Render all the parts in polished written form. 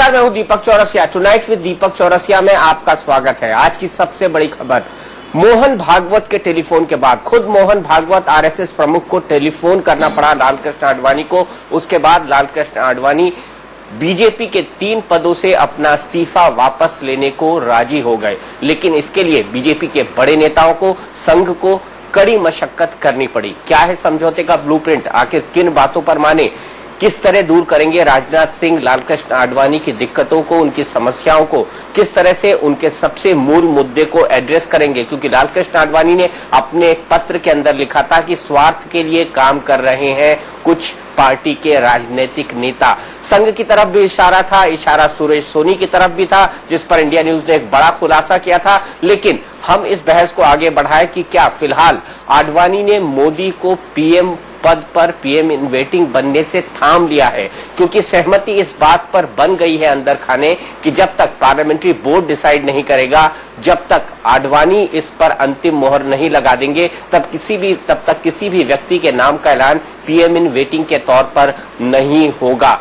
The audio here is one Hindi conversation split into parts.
नमस्कार, मैं हूं दीपक चौरसिया। टुनाइट विद दीपक चौरसिया में आपका स्वागत है। आज की सबसे बड़ी खबर, मोहन भागवत के टेलीफोन के बाद खुद मोहन भागवत आरएसएस प्रमुख को टेलीफोन करना पड़ा लालकृष्ण आडवाणी को। उसके बाद लालकृष्ण आडवाणी बीजेपी के 3 पदों से अपना इस्तीफा वापस लेने को राजी हो गए, लेकिन इसके लिए बीजेपी के बड़े नेताओं को, संघ को कड़ी मशक्कत करनी पड़ी। क्या है समझौते का ब्लूप्रिंट, आखिर किन बातों पर माने, किस तरह दूर करेंगे राजनाथ सिंह लालकृष्ण आडवाणी की दिक्कतों को, उनकी समस्याओं को, किस तरह से उनके सबसे मूल मुद्दे को एड्रेस करेंगे। क्योंकि लालकृष्ण आडवाणी ने अपने एक पत्र के अंदर लिखा था कि स्वार्थ के लिए काम कर रहे हैं कुछ पार्टी के राजनीतिक नेता। संघ की तरफ भी इशारा था, इशारा सुरेश सोनी की तरफ भी था, जिस पर इंडिया न्यूज ने एक बड़ा खुलासा किया था। लेकिन हम इस बहस को आगे बढ़ाए कि क्या फिलहाल आडवाणी ने मोदी को पीएम पद पर, पीएम इन वेटिंग बनने से थाम लिया है, क्योंकि सहमति इस बात पर बन गई है अंदर खाने कि जब तक पार्लियामेंट्री बोर्ड डिसाइड नहीं करेगा, जब तक आडवाणी इस पर अंतिम मोहर नहीं लगा देंगे, तब तक किसी भी व्यक्ति के नाम का ऐलान पीएम इन वेटिंग के तौर पर नहीं होगा।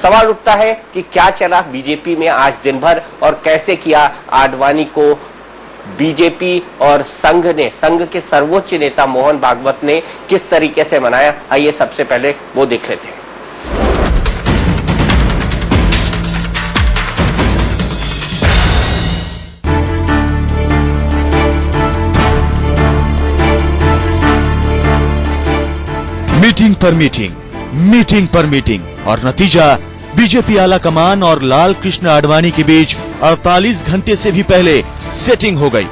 सवाल उठता है कि क्या चला बीजेपी में आज दिन भर और कैसे किया आडवाणी को बीजेपी और संघ ने, संघ के सर्वोच्च नेता मोहन भागवत ने किस तरीके से मनाया। आइए सबसे पहले वो देख लेते हैं। मीटिंग पर मीटिंग, मीटिंग पर मीटिंग और नतीजा बीजेपी आला कमान और लालकृष्ण आडवाणी के बीच 48 घंटे से भी पहले सेटिंग हो गई।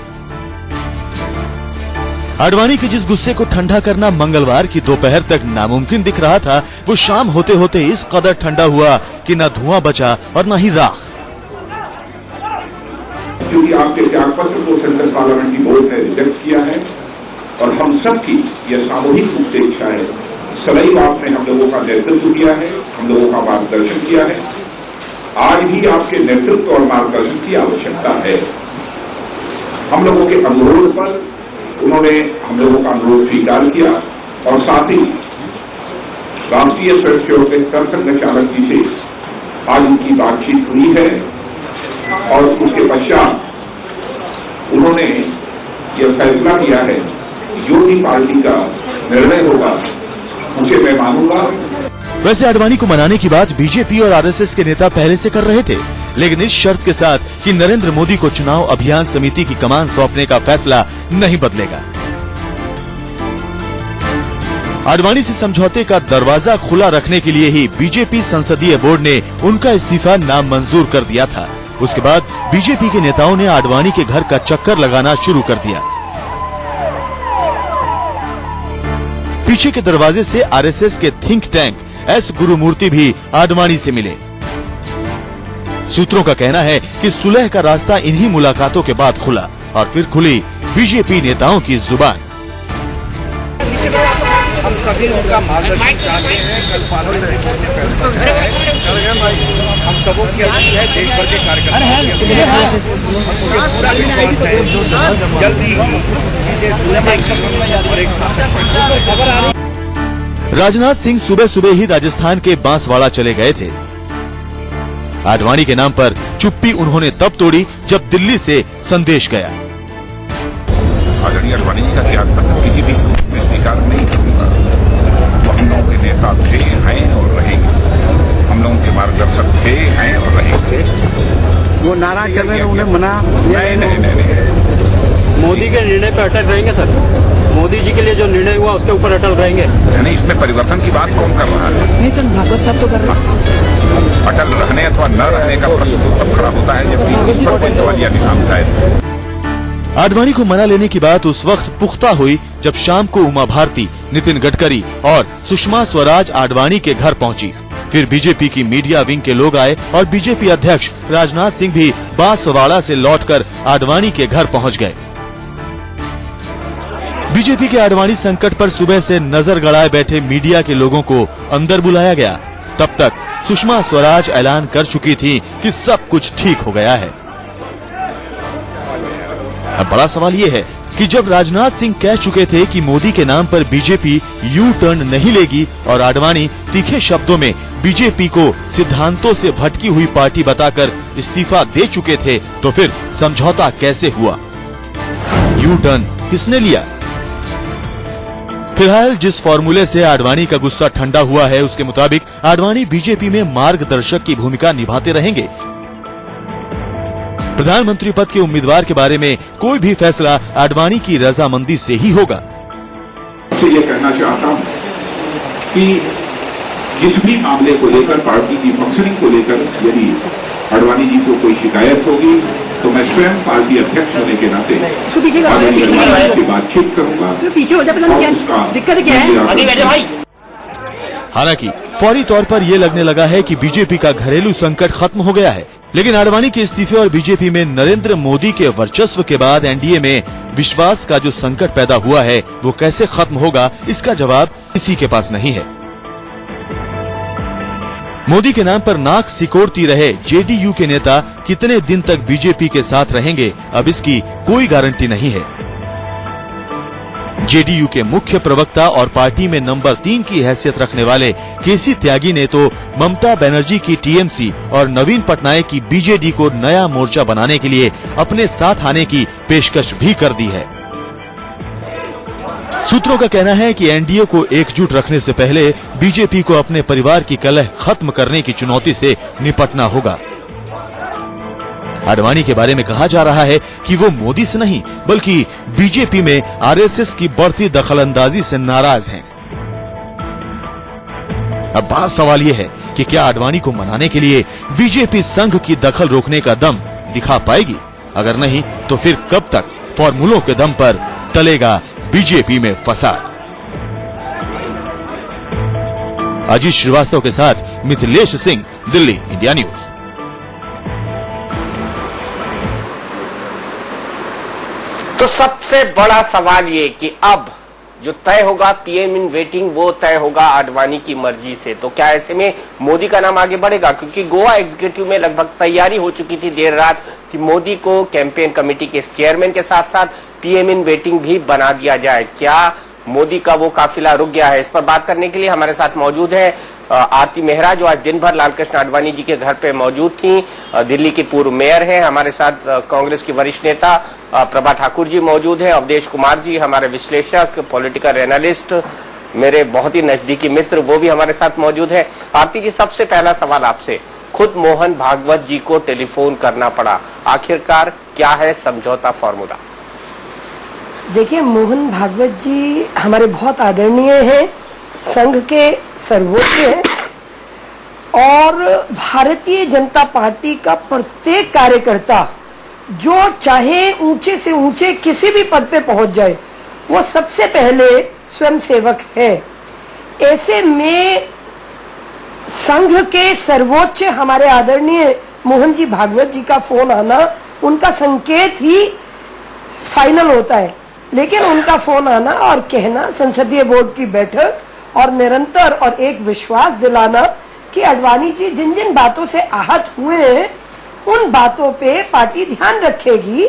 आडवाणी के जिस गुस्से को ठंडा करना मंगलवार की दोपहर तक नामुमकिन दिख रहा था, वो शाम होते होते इस कदर ठंडा हुआ कि न धुआं बचा और न ही राख। क्योंकि आपके त्यागपत्र को सेंट्रल पार्लियामेंट्री बोर्ड ने रिजेक्ट किया है और हम सबकी यह सामूहिक रूप से इच्छा है। सदैव आपने हम लोगों का नेतृत्व किया है, हम लोगों का मार्गदर्शन किया है। आज भी आपके नेतृत्व और मार्गदर्शन की आवश्यकता है। हम लोगों के अनुरोध पर उन्होंने हम लोगों का अनुरोध स्वीकार किया और साथ ही राष्ट्रीय स्वयंसेवक संघ चालक जी से आज उनकी बातचीत हुई है और उसके पश्चात उन्होंने यह फैसला किया है जो भी पार्टी का निर्णय होगा उसे मैं मानूंगा। वैसे आडवाणी को मनाने की बात बीजेपी और आरएसएस के नेता पहले से कर रहे थे, लेकिन इस शर्त के साथ कि नरेंद्र मोदी को चुनाव अभियान समिति की कमान सौंपने का फैसला नहीं बदलेगा। आडवाणी से समझौते का दरवाजा खुला रखने के लिए ही बीजेपी संसदीय बोर्ड ने उनका इस्तीफा नामंजूर कर दिया था। उसके बाद बीजेपी के नेताओं ने आडवाणी के घर का चक्कर लगाना शुरू कर दिया। पीछे के दरवाजे से आरएसएस के थिंक टैंक एस गुरुमूर्ति भी आडवाणी से मिले। सूत्रों का कहना है कि सुलह का रास्ता इन्हीं मुलाकातों के बाद खुला और फिर खुली बीजेपी नेताओं की जुबान। हम सभी उनका मार्गदर्शन चाहते हैं। कल पार्लियामेंट हम सबों की अपील है, देश भर के कार्यकर्ताओं पूरा विश्वास है जल्दी राजनाथ सिंह सुबह सुबह ही राजस्थान के बांसवाड़ा चले गए थे। आडवाणी के नाम पर चुप्पी उन्होंने तब तोड़ी जब दिल्ली से संदेश गया। आदरणीय आडवाणी जी का त्यागपत्र किसी भी रूप में स्वीकार नहीं करूंगा। वो हम लोगों के नेता थे, हैं और रहेंगे। हम लोगों के मार्गदर्शक थे, हैं और रहेंगे। वो नाराज चल रहे हैं, उन्हें मना नहीं। मोदी के निर्णय पर अटल रहेंगे सर। मोदी जी के लिए जो निर्णय हुआ उसके ऊपर अटल रहेंगे। नहीं, इसमें परिवर्तन की बात कौन कर रहा है? नहीं सर, भागवत साहब तो कर रहे हैं। अटल रहने अथवा न रहने का प्रश्न तो तब खड़ा होता है जब उस पर कोई सवालिया निशान उठाए। आडवाणी को मना लेने की बात उस वक्त पुख्ता हुई जब शाम को उमा भारती, नितिन गडकरी और सुषमा स्वराज आडवाणी के घर पहुंची। फिर बीजेपी की मीडिया विंग के लोग आए और बीजेपी अध्यक्ष राजनाथ सिंह भी बांसवाड़ा से लौटकर आडवाणी के घर पहुंच गए। बीजेपी के आडवाणी संकट पर सुबह से नजर गड़ाए बैठे मीडिया के लोगों को अंदर बुलाया गया। तब तक सुषमा स्वराज ऐलान कर चुकी थी कि सब कुछ ठीक हो गया है। अब बड़ा सवाल ये है कि जब राजनाथ सिंह कह चुके थे कि मोदी के नाम पर बीजेपी यू टर्न नहीं लेगी और आडवाणी तीखे शब्दों में बीजेपी को सिद्धांतों से भटकी हुई पार्टी बताकर इस्तीफा दे चुके थे, तो फिर समझौता कैसे हुआ? यू टर्न किसने लिया? फिलहाल जिस फॉर्मूले से आडवाणी का गुस्सा ठंडा हुआ है, उसके मुताबिक आडवाणी बीजेपी में मार्गदर्शक की भूमिका निभाते रहेंगे। प्रधानमंत्री पद के उम्मीदवार के बारे में कोई भी फैसला आडवाणी की रजामंदी से ही होगा। ये कहना चाहता हूं कि जिस भी मामले को लेकर, पार्टी की फंक्शनिंग को लेकर यदि आडवाणी जी को कोई शिकायत होगी तो मैं स्वयं पार्टी अध्यक्ष होने के नाते आडवाणी से बातचीत करूंगा। दिक्कत क्या है? हालांकि फौरी तौर पर ये लगने लगा है कि बीजेपी का घरेलू संकट खत्म हो गया है, लेकिन आडवाणी के इस्तीफे और बीजेपी में नरेंद्र मोदी के वर्चस्व के बाद एनडीए में विश्वास का जो संकट पैदा हुआ है, वो कैसे खत्म होगा, इसका जवाब किसी के पास नहीं है। मोदी के नाम पर नाक सिकोड़ती रहे जेडीयू के नेता कितने दिन तक बीजेपी के साथ रहेंगे, अब इसकी कोई गारंटी नहीं है। जेडीयू के मुख्य प्रवक्ता और पार्टी में नंबर 3 की हैसियत रखने वाले केसी त्यागी ने तो ममता बनर्जी की टीएमसी और नवीन पटनायक की बीजेडी को नया मोर्चा बनाने के लिए अपने साथ आने की पेशकश भी कर दी है। सूत्रों का कहना है कि एनडीए को एकजुट रखने से पहले बीजेपी को अपने परिवार की कलह खत्म करने की चुनौती से निपटना होगा। आडवाणी के बारे में कहा जा रहा है कि वो मोदी से नहीं बल्कि बीजेपी में आरएसएस की बढ़ती दखलंदाजी से नाराज हैं। अब बड़ा सवाल ये है कि क्या आडवाणी को मनाने के लिए बीजेपी संघ की दखल रोकने का दम दिखा पाएगी? अगर नहीं तो फिर कब तक फॉर्मूलों के दम पर टलेगा बीजेपी में फसाद? अजीत श्रीवास्तव के साथ मिथिलेश सिंह, दिल्ली, इंडिया न्यूज। तो सबसे बड़ा सवाल ये कि अब जो तय होगा पीएम इन वेटिंग, वो तय होगा आडवाणी की मर्जी से। तो क्या ऐसे में मोदी का नाम आगे बढ़ेगा? क्योंकि गोवा एग्जीक्यूटिव में लगभग तैयारी हो चुकी थी देर रात कि मोदी को कैंपेन कमेटी के चेयरमैन के साथ साथ पीएम इन वेटिंग भी बना दिया जाए। क्या मोदी का वो काफिला रुक गया है? इस पर बात करने के लिए हमारे साथ मौजूद है आरती मेहरा, जो आज दिन भर लालकृष्ण आडवाणी जी के घर पे मौजूद थी। दिल्ली की पूर्व मेयर हैं। हमारे साथ कांग्रेस की वरिष्ठ नेता प्रभा ठाकुर जी मौजूद है। अवधेश कुमार जी हमारे विश्लेषक, पॉलिटिकल एनालिस्ट, मेरे बहुत ही नजदीकी मित्र, वो भी हमारे साथ मौजूद है। आरती जी, सबसे पहला सवाल आपसे, खुद मोहन भागवत जी को टेलीफोन करना पड़ा, आखिरकार क्या है समझौता फॉर्मूला? देखिए, मोहन भागवत जी हमारे बहुत आदरणीय हैं, संघ के सर्वोच्च हैं और भारतीय जनता पार्टी का प्रत्येक कार्यकर्ता जो चाहे ऊंचे से ऊंचे किसी भी पद पे पहुंच जाए, वो सबसे पहले स्वयंसेवक है। ऐसे में संघ के सर्वोच्च हमारे आदरणीय मोहन जी भागवत जी का फोन आना उनका संकेत ही फाइनल होता है। लेकिन उनका फोन आना और कहना, संसदीय बोर्ड की बैठक और निरंतर और एक विश्वास दिलाना कि आडवाणी जी जिन जिन बातों से आहत हुए हैं उन बातों पे पार्टी ध्यान रखेगी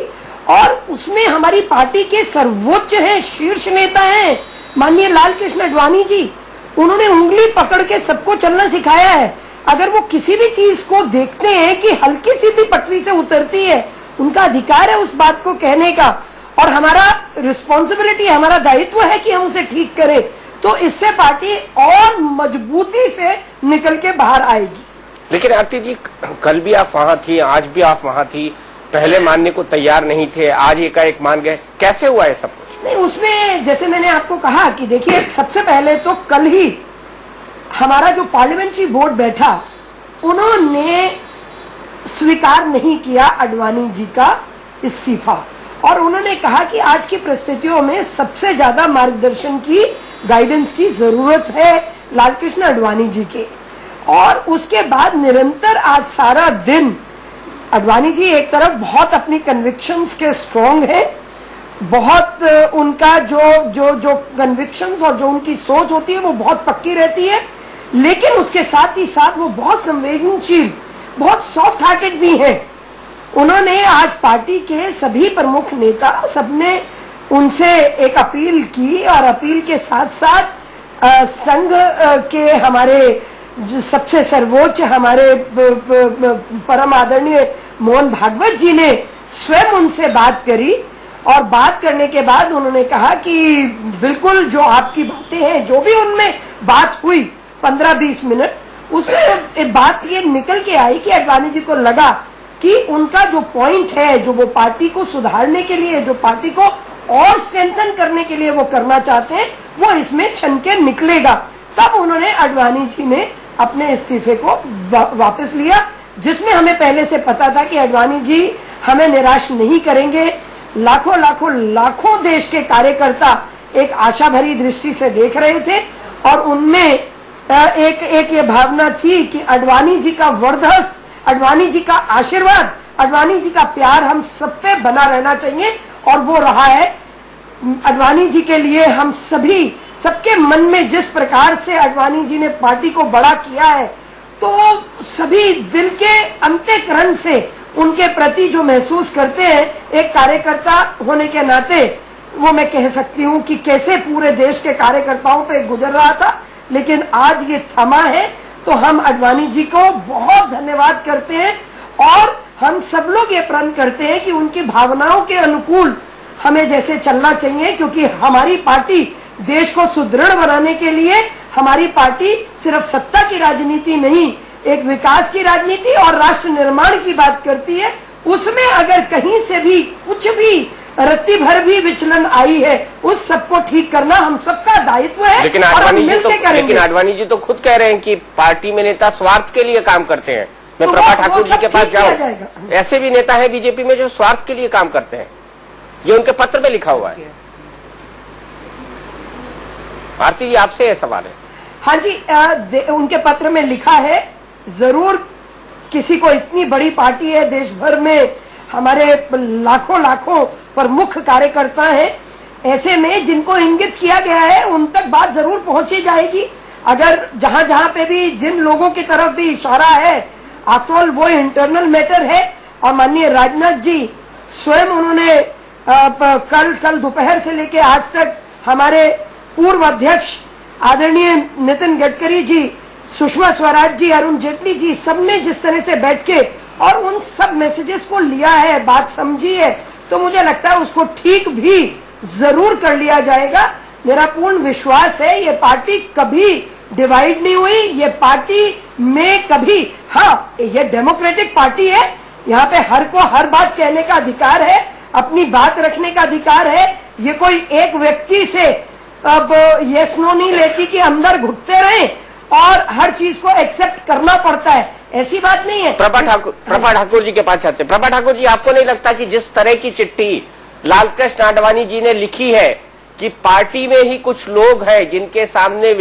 और उसमें हमारी पार्टी के सर्वोच्च हैं, शीर्ष नेता हैं माननीय लालकृष्ण आडवाणी जी। उन्होंने उंगली पकड़ के सबको चलना सिखाया है। अगर वो किसी भी चीज को देखते हैं कि हल्की सी भी पटरी से उतरती है, उनका अधिकार है उस बात को कहने का और हमारा रिस्पॉन्सिबिलिटी, हमारा दायित्व है कि हम उसे ठीक करें। तो इससे पार्टी और मजबूती से निकल के बाहर आएगी। लेकिन आरती जी, कल भी आप वहां थी, आज भी आप वहां थी, पहले मानने को तैयार नहीं थे, आज एकाएक मान गए, कैसे हुआ है सब कुछ? नहीं, उसमें जैसे मैंने आपको कहा कि देखिए, सबसे पहले तो कल ही हमारा जो पार्लियामेंट्री बोर्ड बैठा, उन्होंने स्वीकार नहीं किया आडवाणी जी का इस्तीफा और उन्होंने कहा कि आज की परिस्थितियों में सबसे ज्यादा मार्गदर्शन की, गाइडेंस की जरूरत है लालकृष्ण आडवाणी जी के। और उसके बाद निरंतर आज सारा दिन आडवाणी जी एक तरफ बहुत अपनी कन्विक्शंस के स्ट्रांग है, बहुत उनका जो कन्विक्शंस और जो उनकी सोच होती है वो बहुत पक्की रहती है, लेकिन उसके साथ ही साथ वो बहुत संवेदनशील, बहुत सॉफ्ट हार्टेड भी है। उन्होंने आज पार्टी के सभी प्रमुख नेता सबने उनसे एक अपील की और अपील के साथ साथ संघ के हमारे सबसे सर्वोच्च हमारे परम आदरणीय मोहन भागवत जी ने स्वयं उनसे बात करी और बात करने के बाद उन्होंने कहा कि बिल्कुल जो आपकी बातें हैं, जो भी उनमें बात हुई 15-20 मिनट, उसमें बात ये निकल के आई कि आडवाणी जी को लगा कि उनका जो पॉइंट है, जो वो पार्टी को सुधारने के लिए, जो पार्टी को और स्ट्रेंथन करने के लिए वो करना चाहते हैं, वो इसमें छन के निकलेगा। तब उन्होंने आडवाणी जी ने अपने इस्तीफे को वापस लिया, जिसमें हमें पहले से पता था कि आडवाणी जी हमें निराश नहीं करेंगे। लाखों देश के कार्यकर्ता एक आशा भरी दृष्टि से देख रहे थे और उनमें एक ये भावना थी कि आडवाणी जी का वर्धक, आडवाणी जी का आशीर्वाद, आडवाणी जी का प्यार हम सब पे बना रहना चाहिए और वो रहा है। आडवाणी जी के लिए हम सभी, सबके मन में जिस प्रकार से आडवाणी जी ने पार्टी को बड़ा किया है, तो सभी दिल के अंतःकरण से उनके प्रति जो महसूस करते हैं एक कार्यकर्ता होने के नाते, वो मैं कह सकती हूँ कि कैसे पूरे देश के कार्यकर्ताओं पे गुजर रहा था, लेकिन आज ये थमा है। तो हम आडवाणी जी को बहुत धन्यवाद करते हैं और हम सब लोग ये प्रण करते हैं कि उनकी भावनाओं के अनुकूल हमें जैसे चलना चाहिए, क्योंकि हमारी पार्टी देश को सुदृढ़ बनाने के लिए, हमारी पार्टी सिर्फ सत्ता की राजनीति नहीं, एक विकास की राजनीति और राष्ट्र निर्माण की बात करती है। उसमें अगर कहीं से भी कुछ भी रत्ती भर भी विचलन आई है, उस सबको ठीक करना हम सबका दायित्व है। लेकिन आडवाणी जी तो खुद कह रहे हैं कि पार्टी में नेता स्वार्थ के लिए काम करते हैं। मैं तो प्रभा ठाकुर जी के पास जाऊं, ऐसे भी नेता है बीजेपी में जो स्वार्थ के लिए काम करते हैं, ये उनके पत्र में लिखा हुआ है। भारती जी, आपसे यह सवाल है। हाँ जी, उनके पत्र में लिखा है, जरूर किसी को, इतनी बड़ी पार्टी है देश भर में, हमारे लाखों प्रमुख कार्यकर्ता हैं, ऐसे में जिनको इंगित किया गया है उन तक बात जरूर पहुंची जाएगी। अगर जहां पे भी जिन लोगों की तरफ भी इशारा है, आफ्टर ऑल वो इंटरनल मैटर है। और माननीय राजनाथ जी स्वयं उन्होंने कल दोपहर से लेकर आज तक हमारे पूर्व अध्यक्ष आदरणीय नितिन गडकरी जी, सुषमा स्वराज जी, अरुण जेटली जी, सबने जिस तरह से बैठ के और उन सब मैसेजेस को लिया है, बात समझी है, तो मुझे लगता है उसको ठीक भी जरूर कर लिया जाएगा। मेरा पूर्ण विश्वास है ये पार्टी कभी डिवाइड नहीं हुई, ये पार्टी में कभी, हाँ, ये डेमोक्रेटिक पार्टी है, यहाँ पे हर को हर बात कहने का अधिकार है, अपनी बात रखने का अधिकार है। ये कोई एक व्यक्ति से अब यस नो नहीं लेती कि अंदर घुटते रहे और हर चीज को एक्सेप्ट करना पड़ता है, ऐसी बात नहीं है। प्रभा ठाकुर जी के पास आते हैं। प्रभा ठाकुर जी, आपको नहीं लगता कि जिस तरह की चिट्ठी लालकृष्ण आडवाणी जी ने लिखी है कि पार्टी में ही कुछ लोग हैं जिनके सामने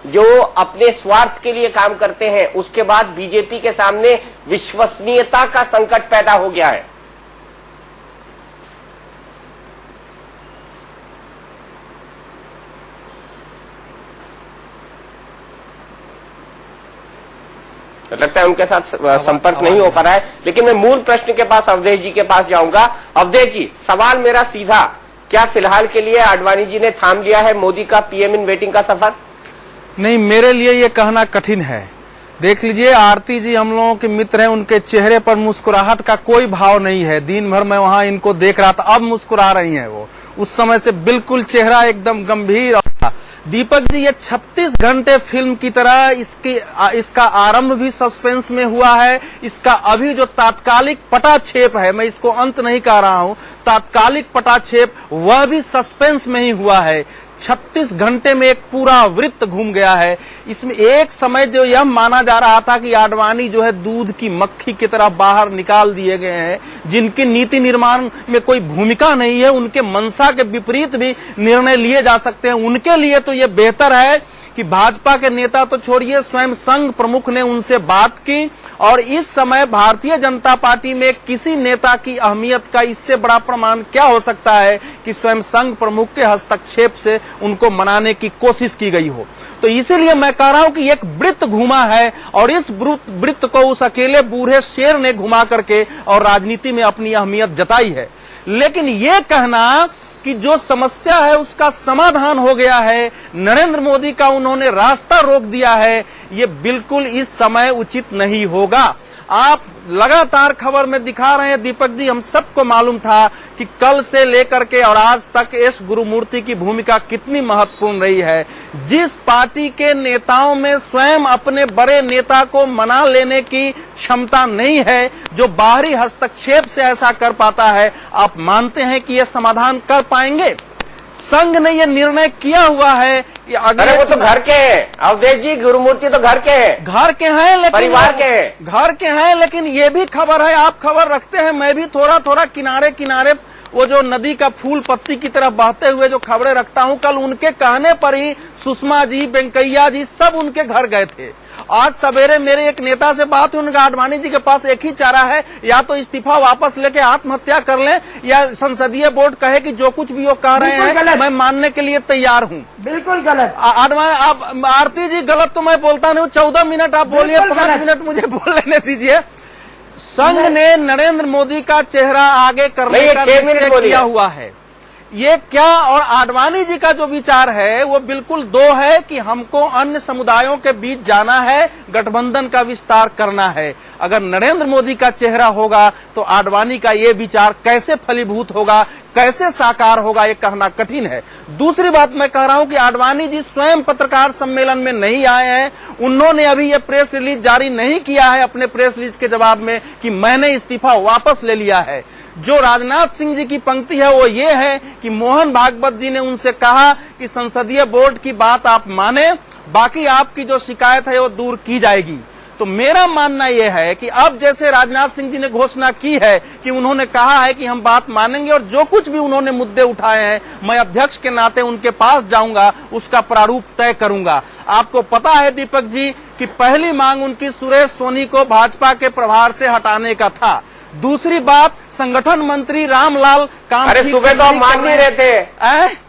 जो अपने स्वार्थ के लिए काम करते हैं, उसके बाद बीजेपी के सामने विश्वसनीयता का संकट पैदा हो गया है? लगता है उनके साथ संपर्क नहीं हो पा रहा है। लेकिन मैं मूल प्रश्न के पास, अवधेश जी के पास जाऊंगा। अवधेश जी, सवाल मेरा सीधा, क्या फिलहाल के लिए आडवाणी जी ने थाम लिया है मोदी का पीएम इन वेटिंग का सफर? नहीं, मेरे लिए ये कहना कठिन है। देख लीजिए, आरती जी हम लोगों के मित्र हैं, उनके चेहरे पर मुस्कुराहट का कोई भाव नहीं है। दिन भर मैं वहां इनको देख रहा था, अब मुस्कुरा रही हैं वो, उस समय से बिल्कुल चेहरा एकदम गंभीर। दीपक जी, ये 36 घंटे फिल्म की तरह इसका आरंभ भी सस्पेंस में हुआ है। इसका अभी जो तात्कालिक पटाक्षेप है, मैं इसको अंत नहीं कह रहा हूं, तात्कालिक पटाक्षेप वह भी सस्पेंस में ही हुआ है। 36 घंटे में एक पूरा वृत्त घूम गया है। इसमें एक समय जो यह माना जा रहा था कि आडवाणी जो है दूध की मक्खी की तरह बाहर निकाल दिए गए हैं, जिनकी नीति निर्माण में कोई भूमिका नहीं है, उनके मंशा के विपरीत भी निर्णय लिए जा सकते हैं, उनके लिए तो यह बेहतर है कि भाजपा के नेता तो छोड़िए, स्वयं संघ प्रमुख ने उनसे बात की और इस समय भारतीय जनता पार्टी में किसी नेता की अहमियत का इससे बड़ा प्रमाण क्या हो सकता है कि स्वयं संघ प्रमुख के हस्तक्षेप से उनको मनाने की कोशिश की गई हो। तो इसीलिए मैं कह रहा हूं कि एक वृत्त घुमा है और इस वृत्त को उस अकेले बूढ़े शेर ने घुमा करके और राजनीति में अपनी अहमियत जताई है। लेकिन ये कहना कि जो समस्या है उसका समाधान हो गया है, नरेंद्र मोदी का उन्होंने रास्ता रोक दिया है, ये बिल्कुल इस समय उचित नहीं होगा। आप लगातार खबर में दिखा रहे हैं दीपक जी, हम सबको मालूम था कि कल से लेकर के और आज तक एस गुरुमूर्ति की भूमिका कितनी महत्वपूर्ण रही है। जिस पार्टी के नेताओं में स्वयं अपने बड़े नेता को मना लेने की क्षमता नहीं है, जो बाहरी हस्तक्षेप से ऐसा कर पाता है, आप मानते हैं कि यह समाधान कर पाएंगे? संघ ने यह निर्णय किया हुआ है कि अरे वो तो घर के हैं अवधेश जी, गुरुमूर्ति तो घर के हैं, घर के हैं, लेकिन परिवार के हैं, घर के हैं। लेकिन ये भी खबर है, आप खबर रखते हैं, मैं भी थोड़ा थोड़ा किनारे किनारे वो जो नदी का फूल पत्ती की तरफ बहते हुए जो खबरें रखता हूं, कल उनके कहने पर ही सुषमा जी, वेंकैया जी सब उनके घर गए थे। आज सवेरे मेरे एक नेता से बात हुई, उनका आडवाणी जी के पास एक ही चारा है, या तो इस्तीफा वापस लेके आत्महत्या कर लें या संसदीय बोर्ड कहे कि जो कुछ भी वो कह रहे हैं मैं मानने के लिए तैयार हूं। बिल्कुल गलत। आडवाणी, आप आरती जी गलत तो मैं बोलता नहीं हूं, 14 मिनट आप बोलिए, 5 मिनट मुझे बोल लेने दीजिए। संघ ने नरेंद्र मोदी का चेहरा आगे करने का निश्चय किया हुआ है। ये क्या, और आडवाणी जी का जो विचार है वो बिल्कुल दो है कि हमको अन्य समुदायों के बीच जाना है, गठबंधन का विस्तार करना है। अगर नरेंद्र मोदी का चेहरा होगा तो आडवाणी का ये विचार कैसे फलीभूत होगा, कैसे साकार होगा, ये कहना कठिन है। दूसरी बात मैं कह रहा हूं कि आडवाणी जी स्वयं पत्रकार सम्मेलन में नहीं आए हैं, उन्होंने अभी ये प्रेस रिलीज जारी नहीं किया है अपने प्रेस रिलीज के जवाब में कि मैंने इस्तीफा वापस ले लिया है। जो राजनाथ सिंह जी की पंक्ति है वो ये है कि मोहन भागवत जी ने उनसे कहा कि संसदीय बोर्ड की बात आप माने, बाकी आपकी जो शिकायत है वो दूर की जाएगी। तो मेरा मानना यह है कि अब जैसे राजनाथ सिंह जी ने घोषणा की है कि उन्होंने कहा है कि हम बात मानेंगे और जो कुछ भी उन्होंने मुद्दे उठाए हैं मैं अध्यक्ष के नाते उनके पास जाऊंगा, उसका प्रारूप तय करूंगा। आपको पता है दीपक जी कि पहली मांग उनकी सुरेश सोनी को भाजपा के प्रभार से हटाने का था। दूसरी बात, संगठन मंत्री रामलाल काम, अरे सुबह तो आप मान नहीं रहे थे,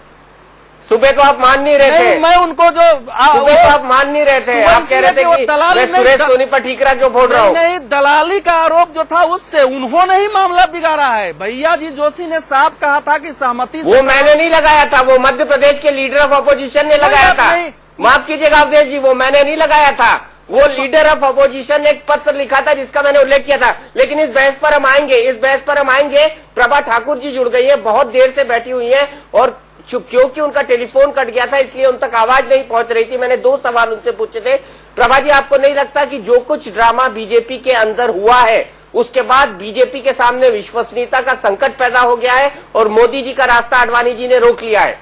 सुबह तो आप मान नहीं रहे थे, मैं उनको जो सुबह तो आप मान नहीं रहे थे, आप कह रहे थे कि मैं सुरेश सोनी पर ठीकरा क्यों फोड़ रहा हूँ। नहीं, दलाली का आरोप जो था उससे उन्होंने ही मामला बिगाड़ा है। भैया जी जोशी ने साफ कहा था कि सहमति से, वो मैंने नहीं लगाया था, वो मध्य प्रदेश के लीडर ऑफ अपोजिशन ने लगाया था। माफ कीजिएगा अवधेश जी, वो मैंने नहीं लगाया था, वो लीडर ऑफ अपोजिशन ने एक पत्र लिखा था जिसका मैंने उल्लेख किया था। लेकिन इस बहस पर हम आएंगे, इस बहस पर हम आएंगे। प्रभा ठाकुर जी जुड़ गई है, बहुत देर से बैठी हुई है और क्योंकि उनका टेलीफोन कट गया था इसलिए उन तक आवाज नहीं पहुंच रही थी। मैंने 2 सवाल उनसे पूछे थे। प्रभा जी, आपको नहीं लगता कि जो कुछ ड्रामा बीजेपी के अंदर हुआ है उसके बाद बीजेपी के सामने विश्वसनीयता का संकट पैदा हो गया है और मोदी जी का रास्ता आडवाणी जी ने रोक लिया है?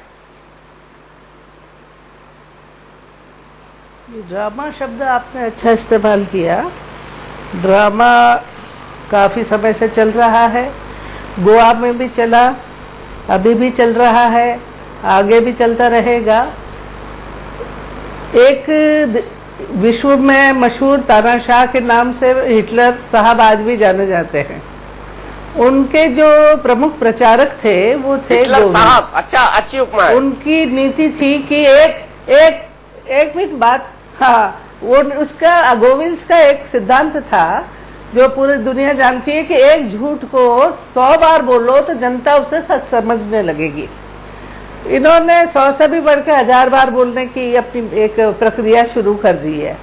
ड्रामा शब्द आपने अच्छा इस्तेमाल किया। ड्रामा काफी समय से चल रहा है, गोवा में भी चला, अभी भी चल रहा है, आगे भी चलता रहेगा। एक विश्व में मशहूर तानाशाह के नाम से हिटलर साहब आज भी जाने जाते हैं। उनके जो प्रमुख प्रचारक थे वो थे हिटलर साहब। अच्छा, अच्छी उपमा है। उनकी नीति थी कि एक मिनट बात, हाँ, वो उसका गोविंद का एक सिद्धांत था जो पूरी दुनिया जानती है कि एक झूठ को 100 बार बोलो तो जनता उसे सच समझने लगेगी। इन्होंने 100 से भी बढ़कर 1000 बार बोलने की अपनी एक प्रक्रिया शुरू कर दी है।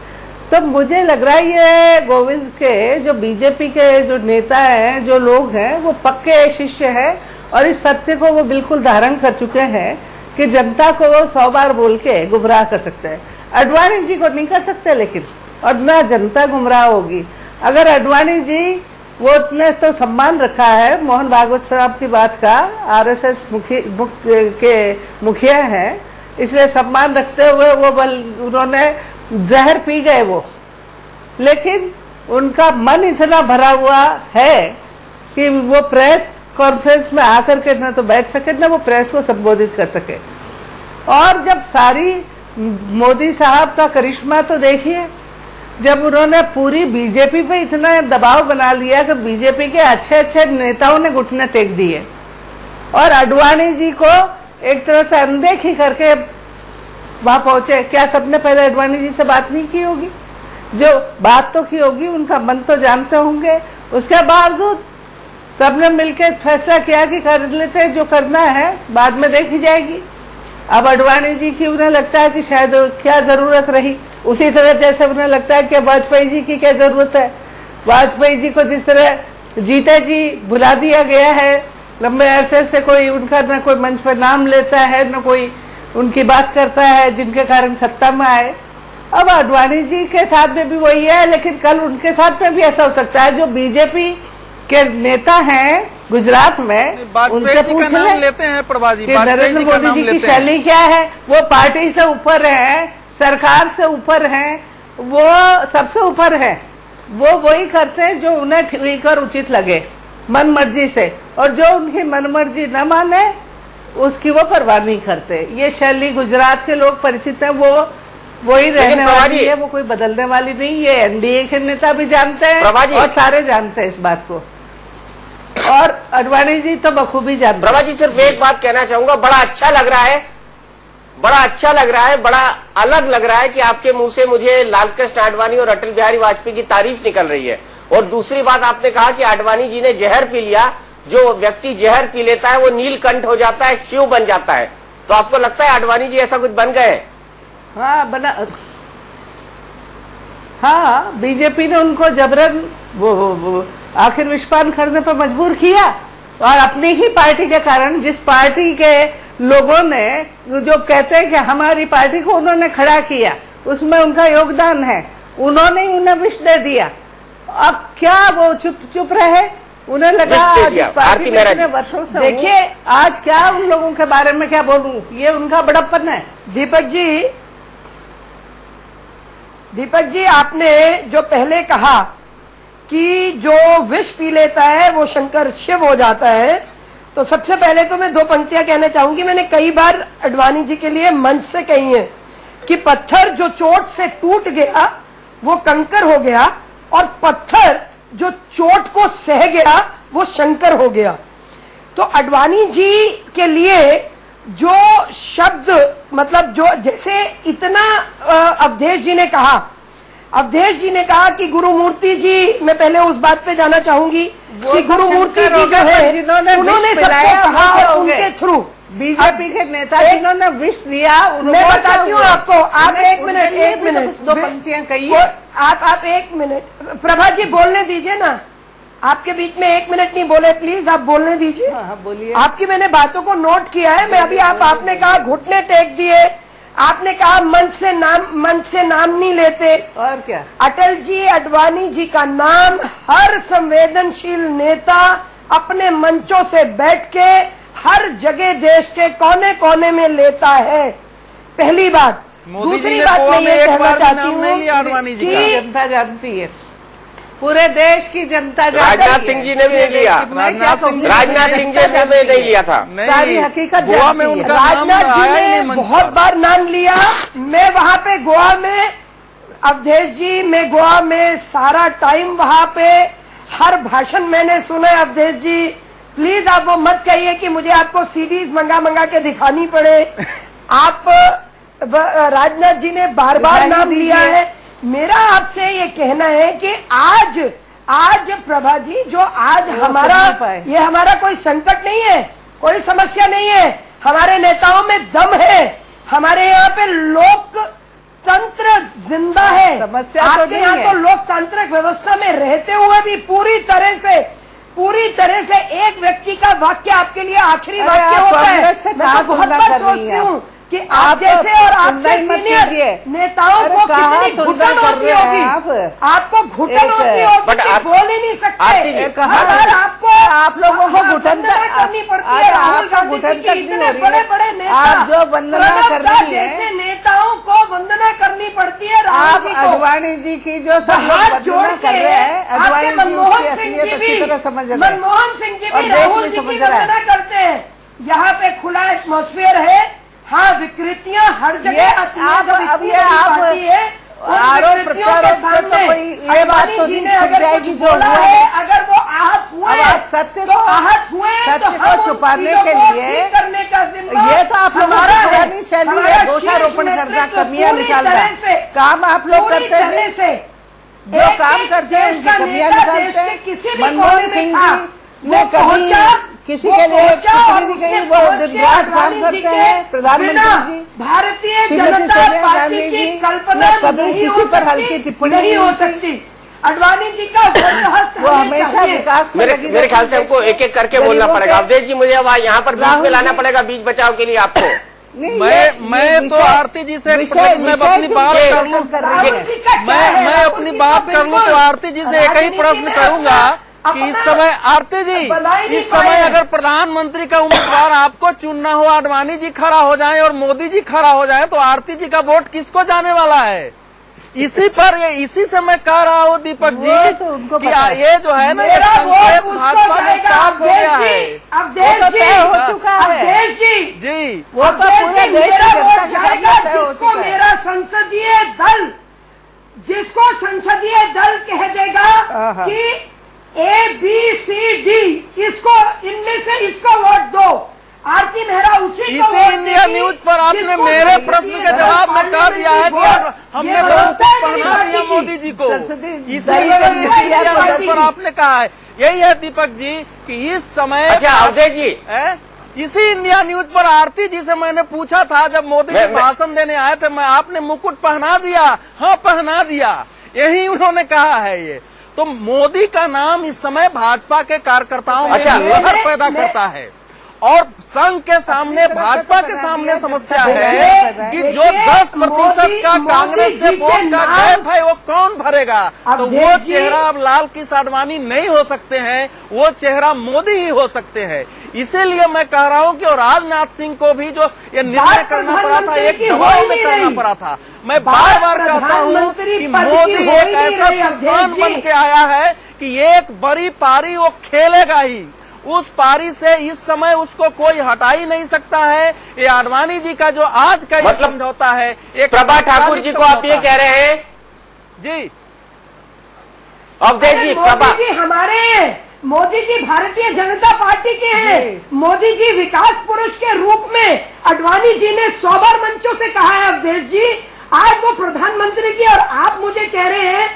तो मुझे लग रहा है ये गोविंद के जो बीजेपी के जो नेता हैं, जो लोग हैं, वो पक्के शिष्य हैं और इस सत्य को वो बिल्कुल धारण कर चुके हैं कि जनता को वो 100 बार बोल के गुमराह कर सकते हैं। आडवाणी जी को नहीं कर सकते, लेकिन और ना जनता गुमराह होगी। अगर आडवाणी जी वो ने तो सम्मान रखा है मोहन भागवत साहब की बात का, आरएसएस के मुखिया हैं, इसलिए सम्मान रखते हुए वो उन्होंने जहर पी गए वो, लेकिन उनका मन इतना भरा हुआ है कि वो प्रेस कॉन्फ्रेंस में आकर के न तो बैठ सके न वो प्रेस को संबोधित कर सके। और जब सारी मोदी साहब का करिश्मा तो देखिए, जब उन्होंने पूरी बीजेपी पे इतना दबाव बना लिया कि बीजेपी के अच्छे अच्छे नेताओं ने घुटने टेक दिए और आडवाणी जी को एक तरह से अनदेखी करके वहां पहुंचे। क्या सबने पहले आडवाणी जी से बात नहीं की होगी? जो बात तो की होगी, उनका मन तो जानते होंगे। उसके बावजूद सबने मिलकर फैसला किया कि कर लेते हैं, जो करना है बाद में देखी जाएगी। अब आडवाणी जी की उन्हें लगता है कि शायद क्या जरूरत रही, उसी तरह जैसे उन्हें लगता है कि वाजपेयी जी की क्या जरूरत है। वाजपेयी जी को जिस तरह जीते जी भुला दिया गया है, लंबे अरसे से कोई उनका न कोई मंच पर नाम लेता है, न कोई उनकी बात करता है, जिनके कारण सत्ता में आए। अब आडवाणी जी के साथ में भी वही है, लेकिन कल उनके साथ में भी ऐसा हो सकता है। जो बीजेपी के नेता हैं गुजरात में, उनसे पूछ नाम लेते हैं प्रभाजी, नरेंद्र मोदी जी की शैली क्या है। वो पार्टी से ऊपर है, सरकार से ऊपर है, वो सबसे ऊपर है। वो वही करते हैं जो उन्हें ठीक और उचित लगे, मन मर्जी से, और जो उनकी मन मर्जी न माने उसकी वो परवाह नहीं करते। ये शैली गुजरात के लोग परिचित है, वो वही रहने वाली है, वो कोई बदलने वाली नहीं। ये एनडीए के नेता भी जानते हैं और सारे जानते हैं इस बात को, और आडवाणी जी तो बखूबी जानते हैं। प्रभा जी, सिर्फ एक बात कहना चाहूंगा, बड़ा अच्छा लग रहा है, बड़ा अच्छा लग रहा है, बड़ा अलग लग रहा है कि आपके मुंह से मुझे लालकृष्ण आडवाणी और अटल बिहारी वाजपेयी की तारीफ निकल रही है। और दूसरी बात, आपने कहा कि आडवाणी जी ने जहर पी लिया। जो व्यक्ति जहर पी लेता है वो नीलकंठ हो जाता है, शिव बन जाता है। तो आपको लगता है आडवाणी जी ऐसा कुछ बन गए? हाँ, बना। हाँ, बीजेपी ने उनको जबरन वो आखिर विषपान करने पर मजबूर किया, और अपनी ही पार्टी के कारण, जिस पार्टी के लोगों ने जो कहते हैं कि हमारी पार्टी को उन्होंने खड़ा किया, उसमें उनका योगदान है, उन्होंने उन्हें विष दे दिया। अब क्या वो चुप रहे? उन्हें लगा पार्टी में इतने वर्षों से, देखिए आज क्या उन लोगों के बारे में क्या बोलूं, ये उनका बड़प्पन है। दीपक जी, आपने जो पहले कहा कि जो विष पी लेता है वो शंकर शिव हो जाता है, तो सबसे पहले तो मैं 2 पंक्तियां कहना चाहूंगी। मैंने कई बार आडवाणी जी के लिए मंच से कही है कि पत्थर जो चोट से टूट गया वो कंकर हो गया, और पत्थर जो चोट को सह गया वो शंकर हो गया। तो आडवाणी जी के लिए जो शब्द, मतलब जो जैसे इतना अवधेश जी ने कहा कि गुरुमूर्ति जी, मैं पहले उस बात पे जाना चाहूंगी कि गुरुमूर्ति जी जो है उन्होंने सबको कहा उनके थ्रू, बीजेपी के नेता जिन्होंने विष दिया, मैं बताती हूँ आपको। आप एक मिनट 2 पंक्तियां कहिए। आप 1 मिनट, प्रभा जी बोलने दीजिए ना, आपके बीच में 1 मिनट नहीं बोले, प्लीज आप बोलने दीजिए। हाँ, बोलिए। आपकी मैंने बातों को नोट किया है। मैं अभी आपने कहा घुटने टेक दिए, आपने कहा मन से नाम नहीं लेते, और क्या? अटल जी, आडवाणी जी का नाम हर संवेदनशील नेता अपने मंचों से बैठ के हर जगह देश के कोने कोने में लेता है, पहली बात। दूसरी बात मैं ये कहना चाहती हूँ कि जनता जानती है, पूरे देश की जनता जानती है। राजनाथ सिंह जी ने भी नहीं लिया, राजनाथ सिंह जी ने भी नहीं लिया था। सारी हकीकत गोवा में उनका नाम आया ही नहीं मंच पर। बहुत बार नाम लिया। मैं वहां पे गोवा में, अवधेश जी, मैं गोवा में सारा टाइम वहां पे, हर भाषण मैंने सुना। अवधेश जी प्लीज आप वो मत कहिए कि मुझे आपको सीडीज मंगा के दिखानी पड़े। आप, राजनाथ जी ने बार बार नाम लिया है। मेरा आपसे ये कहना है कि आज प्रभा जी, जो आज ये हमारा कोई संकट नहीं है, कोई समस्या नहीं है, हमारे नेताओं में दम है, हमारे यहाँ पे लोकतंत्र जिंदा है। समस्या आपके यहाँ तो लोकतांत्रिक व्यवस्था में रहते हुए भी पूरी तरह से एक व्यक्ति का वाक्य आपके लिए आखिरी वाक्य होता है। मैं बहुत बार सोचती हूँ कि आप जैसे और आपसे सीनियर नेताओं को कितनी घुटन होती होगी, आपको घुटन होती होगी, बोल ही नहीं सकते। अगर आपको आप लोगों को घुटन करनी पड़ती है, राहुल गांधी जी इतने बड़े बड़े नेता, जो वंदना कर रही है, जैसे नेताओं को वंदना करनी पड़ती है। आप आडवाणी जी की जो हाथ जोड़ कर रहे हैं, आपके मनमोहन सिंह जी भी राहुल जी की वंदना करते हैं। यहाँ पे खुला एटमॉस्फेयर है, हाँ, विकृतियां हर जगह आती हैं। अब जब ये आप पार्टी है आरोप प्रत्यारोप पे तो कोई ये बात तो नहीं छिप जाएगी जो हुआ है। अगर वो आहत हुए, अब आप सत्य तो आहत हुए सत्य तो को छुपाने के लिए करने का जिम्मा ये तो आप लोगों की पुरानी शैली है, हमारा दोषारोपण करना, शीर्ष कमियां पूरी निकालना। तरह से, काम आप लोग पूरी करते तरह हैं, से जो काम करते हैं उनकी कमियां निकालते हैं। मनमोहन सिंह जी ने कभी किसी के लिए टिप्पणी नहीं कही, वो दिन रात काम करते हैं। प्रधानमंत्री जी, भारतीय श्रीमती जनता सोनिया पार्टी गांधी की जी कल्पना कभी नहीं किसी हो पर हल्की सकती, टिप्पणी नहीं हो नहीं की। सकती। अडवाणी जी का वज्रहस्त वो हमेशा विकास में लगी मेरे ख्याल से हमको एक एक करके बोलना पड़ेगा। अवधेश जी, मुझे अब यहाँ पर बीच में लाना पड़ेगा, बीच बचाव के लिए आपको। मैं तो आरती जी से मैं अपनी बात कर लूं, मैं अपनी बात कर लूं तो आरती जी से एक ही प्रश्न करूंगा कि इस समय आरती जी, इस समय अगर प्रधानमंत्री का उम्मीदवार आपको चुनना हो, आडवाणी जी खड़ा हो जाए और मोदी जी खड़ा हो जाए, तो आरती जी का वोट किसको जाने वाला है? इसी पर इसी से मैं कह रहा हूँ दीपक जी कि ये जो है ना, ये संकेत भाजपा में साफ हो गया है। अब देश जी हो चुका है। देश जी, वो तो पूरे देश की जनता के सामने तय हो जिसको चुका है। मेरा संसदीय दल, जिसको संसदीय दल कह देगा कि ABCD, इसको इनमें से इसको वोट दो, आरती मेहरा उसी को इसी वोट इंडिया देगी, न्यूज पर आपने जिसको मेरे देगी। प्रश्न के जवाब में कह दिया है कि हमने ये मुकुट पहना दिया मोदी जी को। इसी इंडिया न्यूज पर आपने कहा है। यही है दीपक जी कि इस समय अच्छा अवधेश जी, इसी इंडिया न्यूज पर आरती जी से मैंने पूछा था, जब मोदी जी भाषण देने आए थे, मैं आपने मुकुट पहना दिया? हाँ, पहना दिया, यही उन्होंने कहा है। ये तो मोदी का नाम इस समय भाजपा के कार्यकर्ताओं में लहर पैदा करता है। और संघ के सामने, भाजपा के सामने समस्या है कि जो 10% का कांग्रेस से वोट का गैप है वो कौन भरेगा? तो वो चेहरा अब लाल कृष्ण आडवाणी नहीं हो सकते हैं, वो चेहरा मोदी ही हो सकते हैं। इसीलिए मैं कह रहा हूं कि राजनाथ सिंह को भी जो ये निर्णय करना पड़ा था, एक दबाव में करना पड़ा था। मैं बार बार कहता हूं कि मोदी एक ऐसा तूफान बन के आया है कि एक बड़ी पारी वो खेलेगा ही। उस पारी से इस समय उसको कोई हटा ही नहीं सकता है। ये आडवाणी जी का जो आज का ये समझौता है, एक प्रभा ठाकुर जी को आप ये कह रहे हैं? जी, अवधेश जी, प्रभा जी हमारे, मोदी जी भारतीय जनता पार्टी के हैं। मोदी जी विकास पुरुष के रूप में अडवाणी जी ने 100 बार मंचों से कहा है। अवधेश जी, आज वो प्रधानमंत्री की, और आप मुझे कह रहे हैं,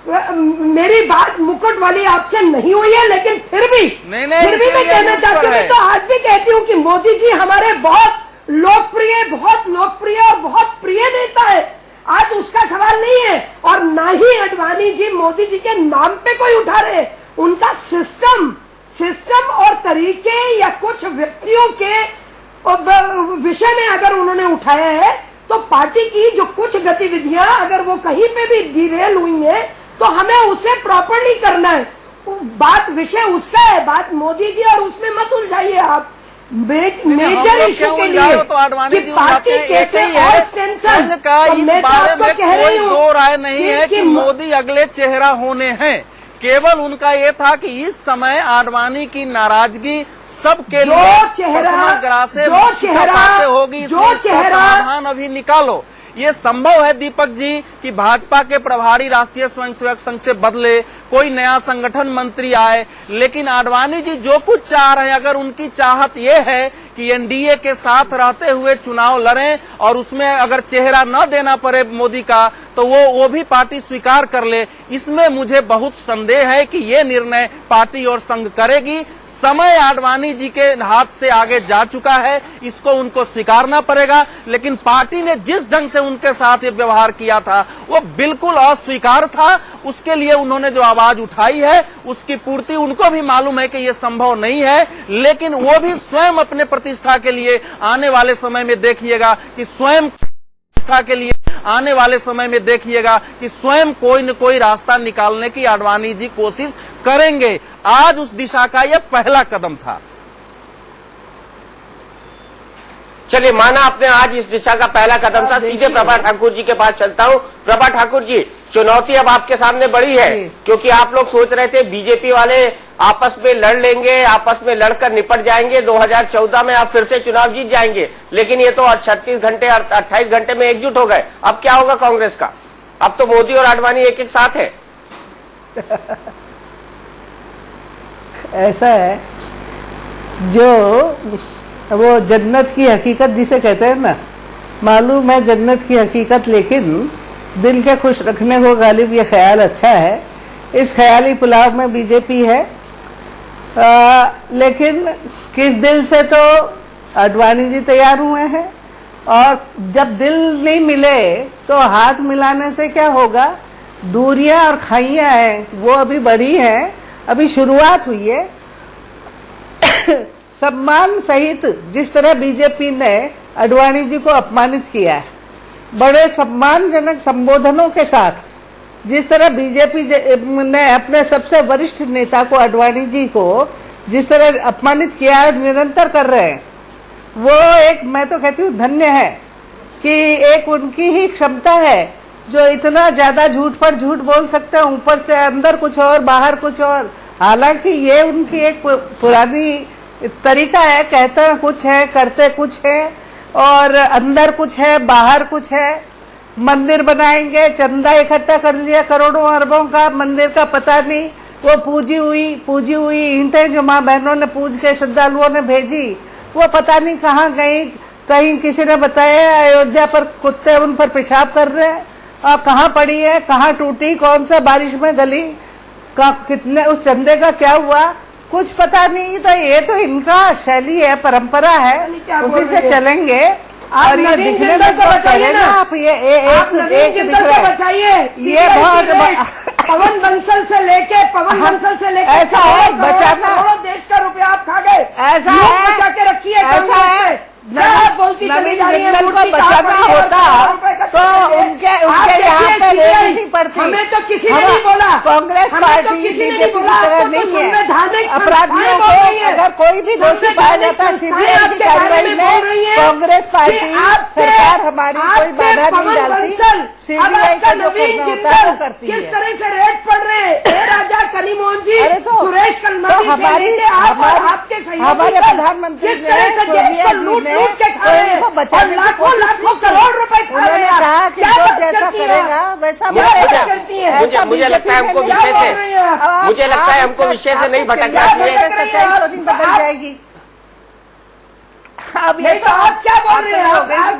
मेरी बात मुकुट वाली आपसे नहीं हुई है, लेकिन फिर भी मैं कहना चाहती हूँ, तो आज भी कहती हूँ कि मोदी जी हमारे बहुत लोकप्रिय और बहुत प्रिय नेता है। आज उसका सवाल नहीं है, और ना ही अडवाणी जी मोदी जी के नाम पे कोई उठा रहे। उनका सिस्टम और तरीके या कुछ व्यक्तियों के विषय में अगर उन्होंने उठाया है, तो पार्टी की जो कुछ गतिविधियां अगर वो कहीं पे भी डिरेल हुई है, तो हमें उसे प्रॉपरली करना है। बात विषय उसका है, बात मोदी जी, और उसमें मत उलझाइए आप। मेजर इशू के लिए तो आडवाणी जी उठाते हैं, एक ही है संघ का इस बारे में कोई दो राय नहीं है कि मोदी अगले चेहरा होने हैं। केवल उनका ये था कि इस समय आडवाणी की नाराजगी सबके लिए प्रथमाग्रह से होगी, इसलिए इसका समाधान अभी निकालो। ये संभव है दीपक जी कि भाजपा के प्रभारी राष्ट्रीय स्वयंसेवक संघ से बदले, कोई नया संगठन मंत्री आए, लेकिन आडवाणी जी जो कुछ चाह रहे हैं, अगर उनकी चाहत ये है कि एनडीए के साथ रहते हुए चुनाव लड़ें और उसमें अगर चेहरा न देना पड़े मोदी का, तो वो भी पार्टी स्वीकार कर ले, इसमें मुझे बहुत संदेह है कि ये निर्णय पार्टी और संघ करेगी। समय आडवाणी जी के हाथ से आगे जा चुका है, इसको उनको स्वीकारना पड़ेगा। लेकिन पार्टी ने जिस ढंग से उनके साथ ये व्यवहार किया था वो बिल्कुल अस्वीकार था। उसके लिए उन्होंने जो आवाज उठाई है उसकी पूर्ति उनको भी मालूम है कि ये संभव नहीं है, लेकिन वो भी स्वयं अपने प्रतिष्ठा के लिए आने वाले समय में देखिएगा कि स्वयं कोई न कोई रास्ता निकालने की आडवाणी जी कोशिश करेंगे। आज उस दिशा का यह पहला कदम था। चलिए, माना आपने आज इस दिशा का पहला कदम था। सीधे प्रभा ठाकुर जी के पास चलता हूं। प्रभा ठाकुर जी, चुनौती अब आपके सामने बड़ी है, क्योंकि आप लोग सोच रहे थे बीजेपी वाले आपस में लड़ लेंगे, आपस में लड़कर निपट जाएंगे, 2014 में आप फिर से चुनाव जीत जाएंगे। लेकिन ये तो 36 घंटे 28 घंटे में एकजुट हो गए। अब क्या होगा कांग्रेस का? अब तो मोदी और आडवाणी एक एक साथ है। ऐसा है, जो वो जन्नत की हकीकत जिसे कहते हैं ना, मालूम है जन्नत की हकीकत, लेकिन दिल के खुश रखने को गालिब ये ख्याल अच्छा है। इस ख्याली पुलाव में बीजेपी है, लेकिन किस दिल से तो आडवाणी जी तैयार हुए हैं, और जब दिल नहीं मिले तो हाथ मिलाने से क्या होगा। दूरियां और खाइयां हैं वो अभी बढ़ी हैं, अभी शुरुआत हुई है। सम्मान सहित जिस तरह बीजेपी ने आडवाणी जी को अपमानित किया है, बड़े सम्मानजनक संबोधनों के साथ जिस तरह बीजेपी ने अपने सबसे वरिष्ठ नेता को, आडवाणी जी को जिस तरह अपमानित किया है, निरंतर कर रहे हैं, वो एक, मैं तो कहती हूँ धन्य है कि एक उनकी ही क्षमता है जो इतना ज्यादा झूठ पर झूठ बोल सकते हैं, ऊपर से अंदर कुछ और बाहर कुछ और। हालांकि ये उनकी एक पुरानी तरीका है, कहते कुछ है करते कुछ है, और अंदर कुछ है बाहर कुछ है। मंदिर बनाएंगे, चंदा इकट्ठा कर लिया करोड़ों अरबों का, मंदिर का पता नहीं, वो पूजी हुई ईंटें जो माँ बहनों ने पूज के श्रद्धालुओं ने भेजी, वो पता नहीं कहाँ गई। कहीं किसी ने बताया अयोध्या पर कुत्ते उन पर पेशाब कर रहे हैं, और कहाँ पड़ी है, कहाँ टूटी, कौन सा बारिश में गली, कितने उस चंदे का क्या हुआ, कुछ पता नहीं। तो ये तो इनका शैली है, परंपरा है, उसी से चलेंगे। और ये दिखने में तो करेगा आप, ये एक बचाइए। ये बहुत पवन बंसल से लेके ऐसा है, बचाना देश का रुपया आप खा गए, ऐसा है, बचा के रखिए। ऐसा है, बोलती चली जा रही है, को बचाना होता तो उनके यहाँ पे रेल नहीं पड़ती। हमें तो किसी ने नहीं बोला, कांग्रेस पार्टी बीजेपी की तरह नहीं है। अपराधियों को अगर कोई भी दोषी पाया जाता है सीबीआई की कार्रवाई में, कांग्रेस पार्टी सरकार हमारी कोई बाधा नहीं डालती, सीबीआई का जो करना होता है वो करती है। किस तरह से रेट पड़ रहे हैं राजा कलीमोहन जी, सुरेश कलमाडी, हमारे प्रधानमंत्री ने लूट के खा रहे हैं, और लाखों करोड़ रुपए खा रहे हैं। कहा कि जो जैसा करेगा वैसा मुझे लगता है हमको विषय से नहीं भटकना चाहिए। बदल जाएगी। अब ये तो आप क्या बोल रहे हैं?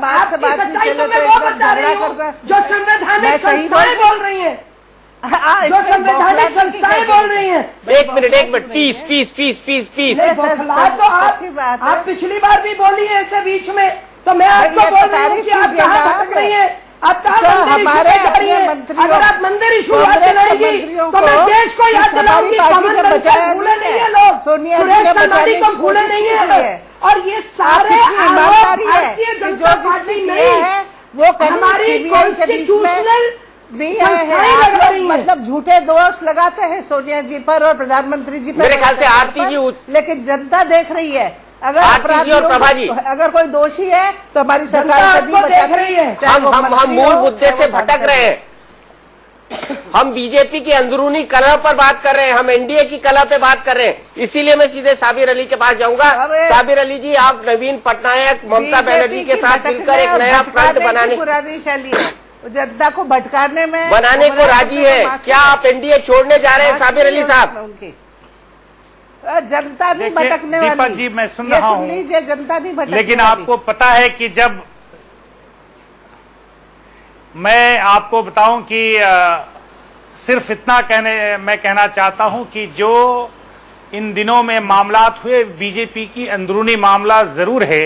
आपकी सच्चाई तो मैं वो बता रही हूँ जो संवैधानिक संस्थाएं बोल रही हैं, जो संवैधानिक संस्थाएं बोल रही हैं। एक मिनट पीस। तो आप पिछली बार भी बोली है ऐसे बीच में, तो मैं आपको बोल रही हूँ कि आप कहाँ भटक रही हैं, आप कहाँ अगर आप मंदिर इशू याद दिलाएंगी तो मैं देश को याद दिलाऊंगी। पवन बंसल भूले नहीं है लोग, सुरेश कलमाडी को भूले नहीं है, और ये सारे भारतीय जनता पार्टी नहीं है, वो हमारी कॉन्स्टिट्यूशनल नहीं है। मतलब झूठे दोष लगाते हैं सोनिया जी पर और प्रधानमंत्री जी पर। मेरे ख्याल से आरती जी, लेकिन जनता देख रही है। अगर आरती जी और प्रभा जी, अगर कोई दोषी है तो हमारी सरकार देख रही है। हम मूल मुद्दे से भटक रहे हैं। हम बीजेपी की अंदरूनी कलह पर बात कर रहे हैं, हम एनडीए की कलह पे बात कर रहे हैं। इसीलिए मैं सीधे साबिर अली के पास जाऊंगा। साबिर अली जी, आप नवीन पटनायक, ममता बनर्जी के साथ मिलकर एक नया फ्रंट बनाने, पुरानी शैली है, जनता को भटकाने में बनाने को राजी है। क्या आप एनडीए छोड़ने जा रहे हैं साबिर अली साहब? जनता नहीं भटकने वाली। दीपक जी, मैं सुन रहा हूँ, जनता नहीं भटकने, लेकिन आपको पता है कि जब मैं आपको बताऊं कि सिर्फ इतना मैं कहना चाहता हूं कि जो इन दिनों में मामलात हुए, बीजेपी की अंदरूनी मामला जरूर है,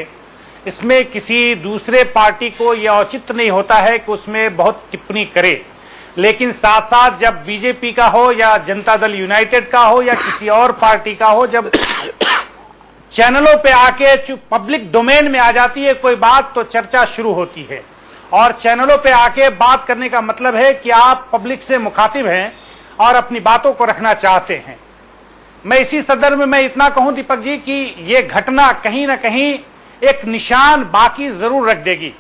इसमें किसी दूसरे पार्टी को यह औचित्य नहीं होता है कि उसमें बहुत टिप्पणी करे। लेकिन साथ साथ जब बीजेपी का हो या जनता दल यूनाइटेड का हो या किसी और पार्टी का हो, जब चैनलों पे आके पब्लिक डोमेन में आ जाती है कोई बात, तो चर्चा शुरू होती है। और चैनलों पे आके बात करने का मतलब है कि आप पब्लिक से मुखातिब हैं और अपनी बातों को रखना चाहते हैं। मैं इसी संदर्भ में मैं इतना कहूं दीपक जी कि ये घटना कहीं ना कहीं एक निशान बाकी जरूर रख देगी।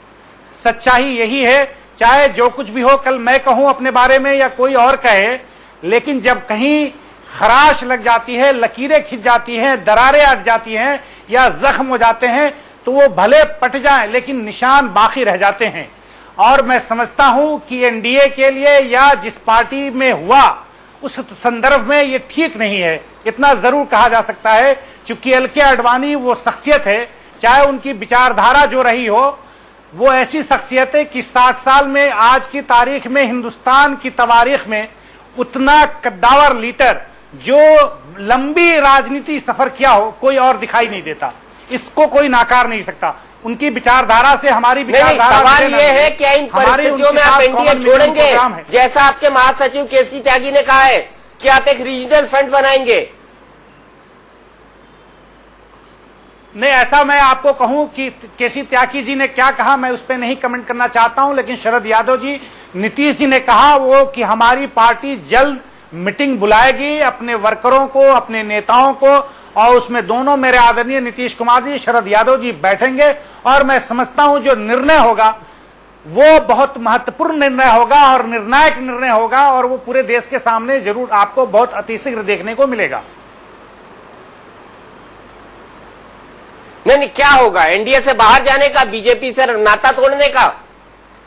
सच्चाई यही है, चाहे जो कुछ भी हो, कल मैं कहूं अपने बारे में या कोई और कहे, लेकिन जब कहीं खराश लग जाती है, लकीरें खिंच जाती हैं, दरारें अट जाती हैं या जख्म हो जाते हैं, तो वो भले पट जाएं लेकिन निशान बाकी रह जाते हैं। और मैं समझता हूं कि एनडीए के लिए या जिस पार्टी में हुआ उस संदर्भ में ये ठीक नहीं है। इतना जरूर कहा जा सकता है, चूंकि एलके आडवाणी वो शख्सियत है, चाहे उनकी विचारधारा जो रही हो, वो ऐसी शख्सियत है कि 60 साल में आज की तारीख में हिंदुस्तान की तवारीख में उतना कद्दावर लीडर जो लंबी राजनीति सफर किया हो कोई और दिखाई नहीं देता। इसको कोई नाकार नहीं सकता। उनकी विचारधारा से हमारी विचारधारा, सवाल ये है क्या इन परिस्थितियों में आप एनडीए छोड़ेंगे, जैसा आपके महासचिव केसी त्यागी ने कहा है कि आप एक रीजनल फ्रंट बनाएंगे? नहीं, ऐसा मैं आपको कहूं कि केसी त्यागी जी ने क्या कहा मैं उस पर नहीं कमेंट करना चाहता हूं, लेकिन शरद यादव जी, नीतीश जी ने कहा वो कि हमारी पार्टी जल्द मीटिंग बुलाएगी अपने वर्करों को, अपने नेताओं को, और उसमें दोनों मेरे आदरणीय नीतीश कुमार जी, शरद यादव जी बैठेंगे। और मैं समझता हूं जो निर्णय होगा वो बहुत महत्वपूर्ण निर्णय होगा और निर्णायक निर्णय होगा, और वो पूरे देश के सामने जरूर आपको बहुत अतिशीघ्र देखने को मिलेगा। नहीं, क्या होगा? एनडीए से बाहर जाने का, बीजेपी से नाता तोड़ने का?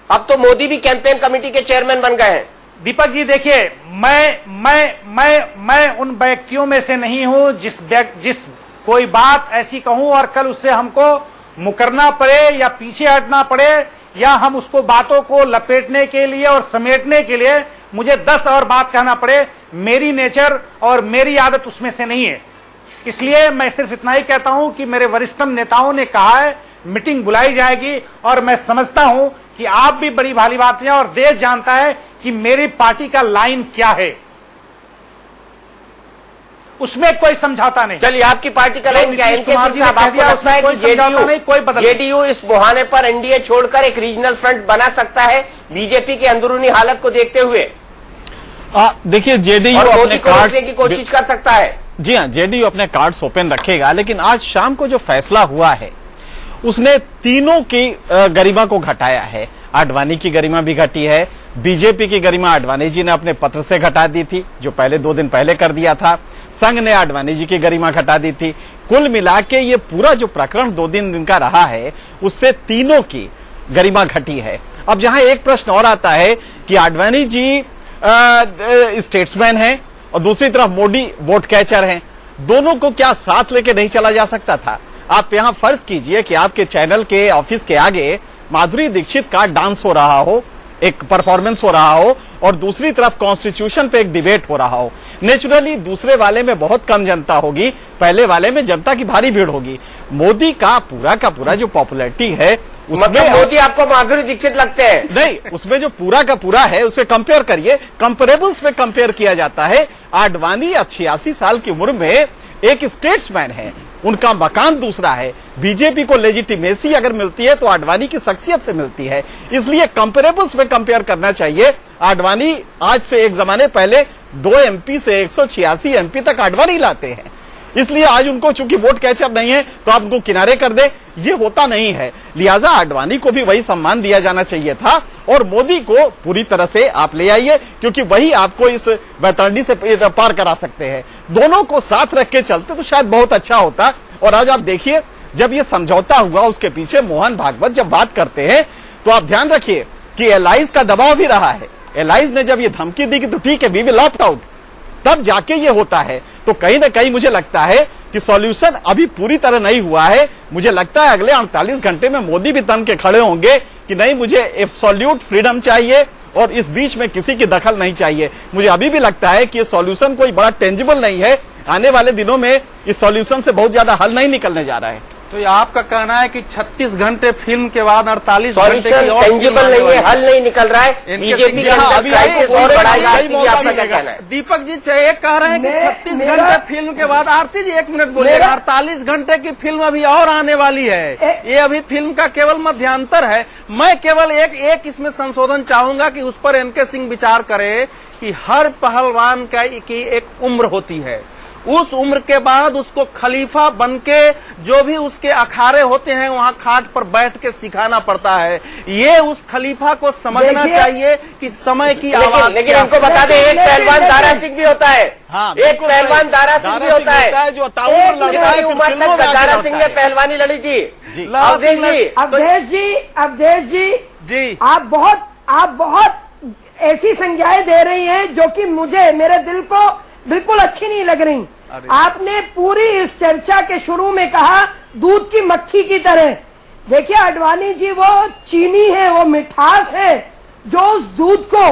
अब तो मोदी भी कैंपेन कमेटी के चेयरमैन बन गए हैं। दीपक जी देखिए, मैं उन व्यक्तियों में से नहीं हूं जिस कोई बात ऐसी कहूं और कल उससे हमको मुकरना पड़े या पीछे हटना पड़े या हम उसको बातों को लपेटने के लिए और समेटने के लिए मुझे 10 और बात कहना पड़े। मेरी नेचर और मेरी आदत उसमें से नहीं है। इसलिए मैं सिर्फ इतना ही कहता हूं कि मेरे वरिष्ठतम नेताओं ने कहा है मीटिंग बुलाई जाएगी, और मैं समझता हूं कि आप भी बड़ी भाली बात हैं और देश जानता है कि मेरी पार्टी का लाइन क्या है, उसमें कोई समझौता नहीं। चलिए, आपकी पार्टी का लाइन क्या है? इनके साहब, आपको लगता है कि जेडीयू इस बहाने पर एनडीए छोड़कर एक रीजनल फ्रंट बना सकता है बीजेपी की अंदरूनी हालत को देखते हुए? देखिए, जेडीयू अपने कार्ड्स की कोशिश कर सकता है। जी हाँ, जेडीयू अपने कार्ड्स ओपन रखेगा, लेकिन आज शाम को जो फैसला हुआ है उसने तीनों की गरिमा को घटाया है। आडवाणी की गरिमा भी घटी है, बीजेपी की गरिमा आडवाणी जी ने अपने पत्र से घटा दी थी, जो पहले 2 दिन पहले कर दिया था। संघ ने आडवाणी जी की गरिमा घटा दी थी। कुल मिला के ये पूरा जो प्रकरण 2 दिन का रहा है उससे तीनों की गरिमा घटी है। अब जहां एक प्रश्न और आता है कि आडवाणी जी स्टेट्समैन हैं और दूसरी तरफ मोदी वोट कैचर हैं, दोनों को क्या साथ लेके नहीं चला जा सकता था? आप यहां फर्ज कीजिए कि आपके चैनल के ऑफिस के आगे माधुरी दीक्षित का डांस हो रहा हो, एक परफॉर्मेंस हो रहा हो, और दूसरी तरफ कॉन्स्टिट्यूशन पे एक डिबेट हो रहा हो। नेचुरली दूसरे वाले में बहुत कम जनता होगी, पहले वाले में जनता की भारी भीड़ होगी। मोदी का पूरा जो पॉपुलैरिटी है उसमें मोदी आपको माधुरी दीक्षित लगते हैं? नहीं, उसमें जो पूरा का पूरा है उसमें कंपेयर करिए, कंपेरेबल्स पे कंपेयर किया जाता है। आडवाणी 86 साल की उम्र में एक स्टेट्समैन है, उनका मकान दूसरा है। बीजेपी को लेजिटिमेसी अगर मिलती है तो आडवाणी की शख्सियत से मिलती है, इसलिए कंपेरेबल्स में कंपेयर करना चाहिए। आडवाणी आज से एक जमाने पहले 2 एमपी से 186 एमपी तक आडवाणी लाते हैं, इसलिए आज उनको चूंकि वोट कैचअप नहीं है तो आप उनको किनारे कर दे, ये होता नहीं है। लिहाजा आडवाणी को भी वही सम्मान दिया जाना चाहिए था और मोदी को पूरी तरह से आप ले आइए, क्योंकि वही आपको इस बैतरणी से पार करा सकते हैं। दोनों को साथ रख के चलते तो शायद बहुत अच्छा होता। और आज आप देखिए, जब ये समझौता हुआ उसके पीछे मोहन भागवत जब बात करते हैं तो आप ध्यान रखिए कि एलाइज का दबाव भी रहा है। एलाइज ने जब ये धमकी दी कि तो ठीक है वी विल ऑप्ट आउट, तब जाके ये होता है। तो कहीं ना कहीं मुझे लगता है कि सॉल्यूशन अभी पूरी तरह नहीं हुआ है। मुझे लगता है अगले 48 घंटे में मोदी भी तन के खड़े होंगे कि नहीं, मुझे एब्सोल्यूट फ्रीडम चाहिए और इस बीच में किसी की दखल नहीं चाहिए। मुझे अभी भी लगता है कि ये सॉल्यूशन कोई बड़ा टेंजिबल नहीं है। आने वाले दिनों में इस सॉल्यूशन से बहुत ज्यादा हल नहीं निकलने जा रहा है। तो ये आपका कहना है कि 36 घंटे फिल्म के बाद 48 घंटे की और टेंजिबल नहीं है, हल नहीं निकल रहा है। बीजेपी दीपक जी एक कह रहे हैं कि 36 घंटे फिल्म के बाद, आरती जी 1 मिनट बोलिएगा, 48 घंटे की फिल्म अभी और आने वाली है। ये अभी फिल्म का केवल मध्यांतर है। मैं केवल एक इसमें संशोधन चाहूंगा कि उस पर एनके सिंह विचार करे कि हर पहलवान की एक उम्र होती है। उस उम्र के बाद उसको खलीफा बनके जो भी उसके अखाड़े होते हैं वहां खाट पर बैठ के सिखाना पड़ता है। ये उस खलीफा को समझना चाहिए कि समय की आवाज। लेकिन उनको बता दें, एक पहलवान दारा सिंह भी होता है। हाँ, एक पहलवान दारा सिंह भी होता है जो ताउम्र लड़ता है, उम्र तक दारा सिंह ने पहलवानी लड़ी थी। अवधेश जी आप बहुत ऐसी संज्ञाएं दे रही हैं जो कि मेरे दिल को बिल्कुल अच्छी नहीं लग रही। आपने पूरी इस चर्चा के शुरू में कहा दूध की मक्खी की तरह। देखिए आडवाणी जी वो चीनी है, वो मिठास है जो उस दूध को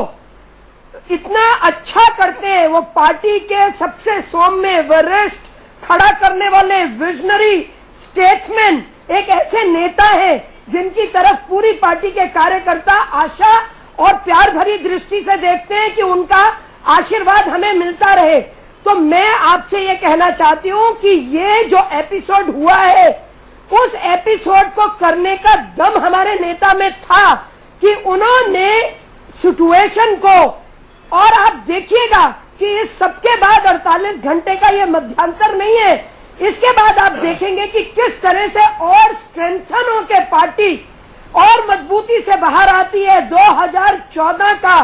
इतना अच्छा करते हैं। वो पार्टी के सबसे सौम्य वरिष्ठ खड़ा करने वाले विजनरी स्टेट्समैन, एक ऐसे नेता हैं जिनकी तरफ पूरी पार्टी के कार्यकर्ता आशा और प्यार भरी दृष्टि से देखते हैं कि उनका आशीर्वाद हमें मिलता रहे। तो मैं आपसे ये कहना चाहती हूं कि ये जो एपिसोड हुआ है, उस एपिसोड को करने का दम हमारे नेता में था कि उन्होंने सिचुएशन को, और आप देखिएगा कि इस सबके बाद 48 घंटे का ये मध्यांतर नहीं है, इसके बाद आप देखेंगे कि किस तरह से और स्ट्रेंथन होकर पार्टी और मजबूती से बाहर आती है। 2014 का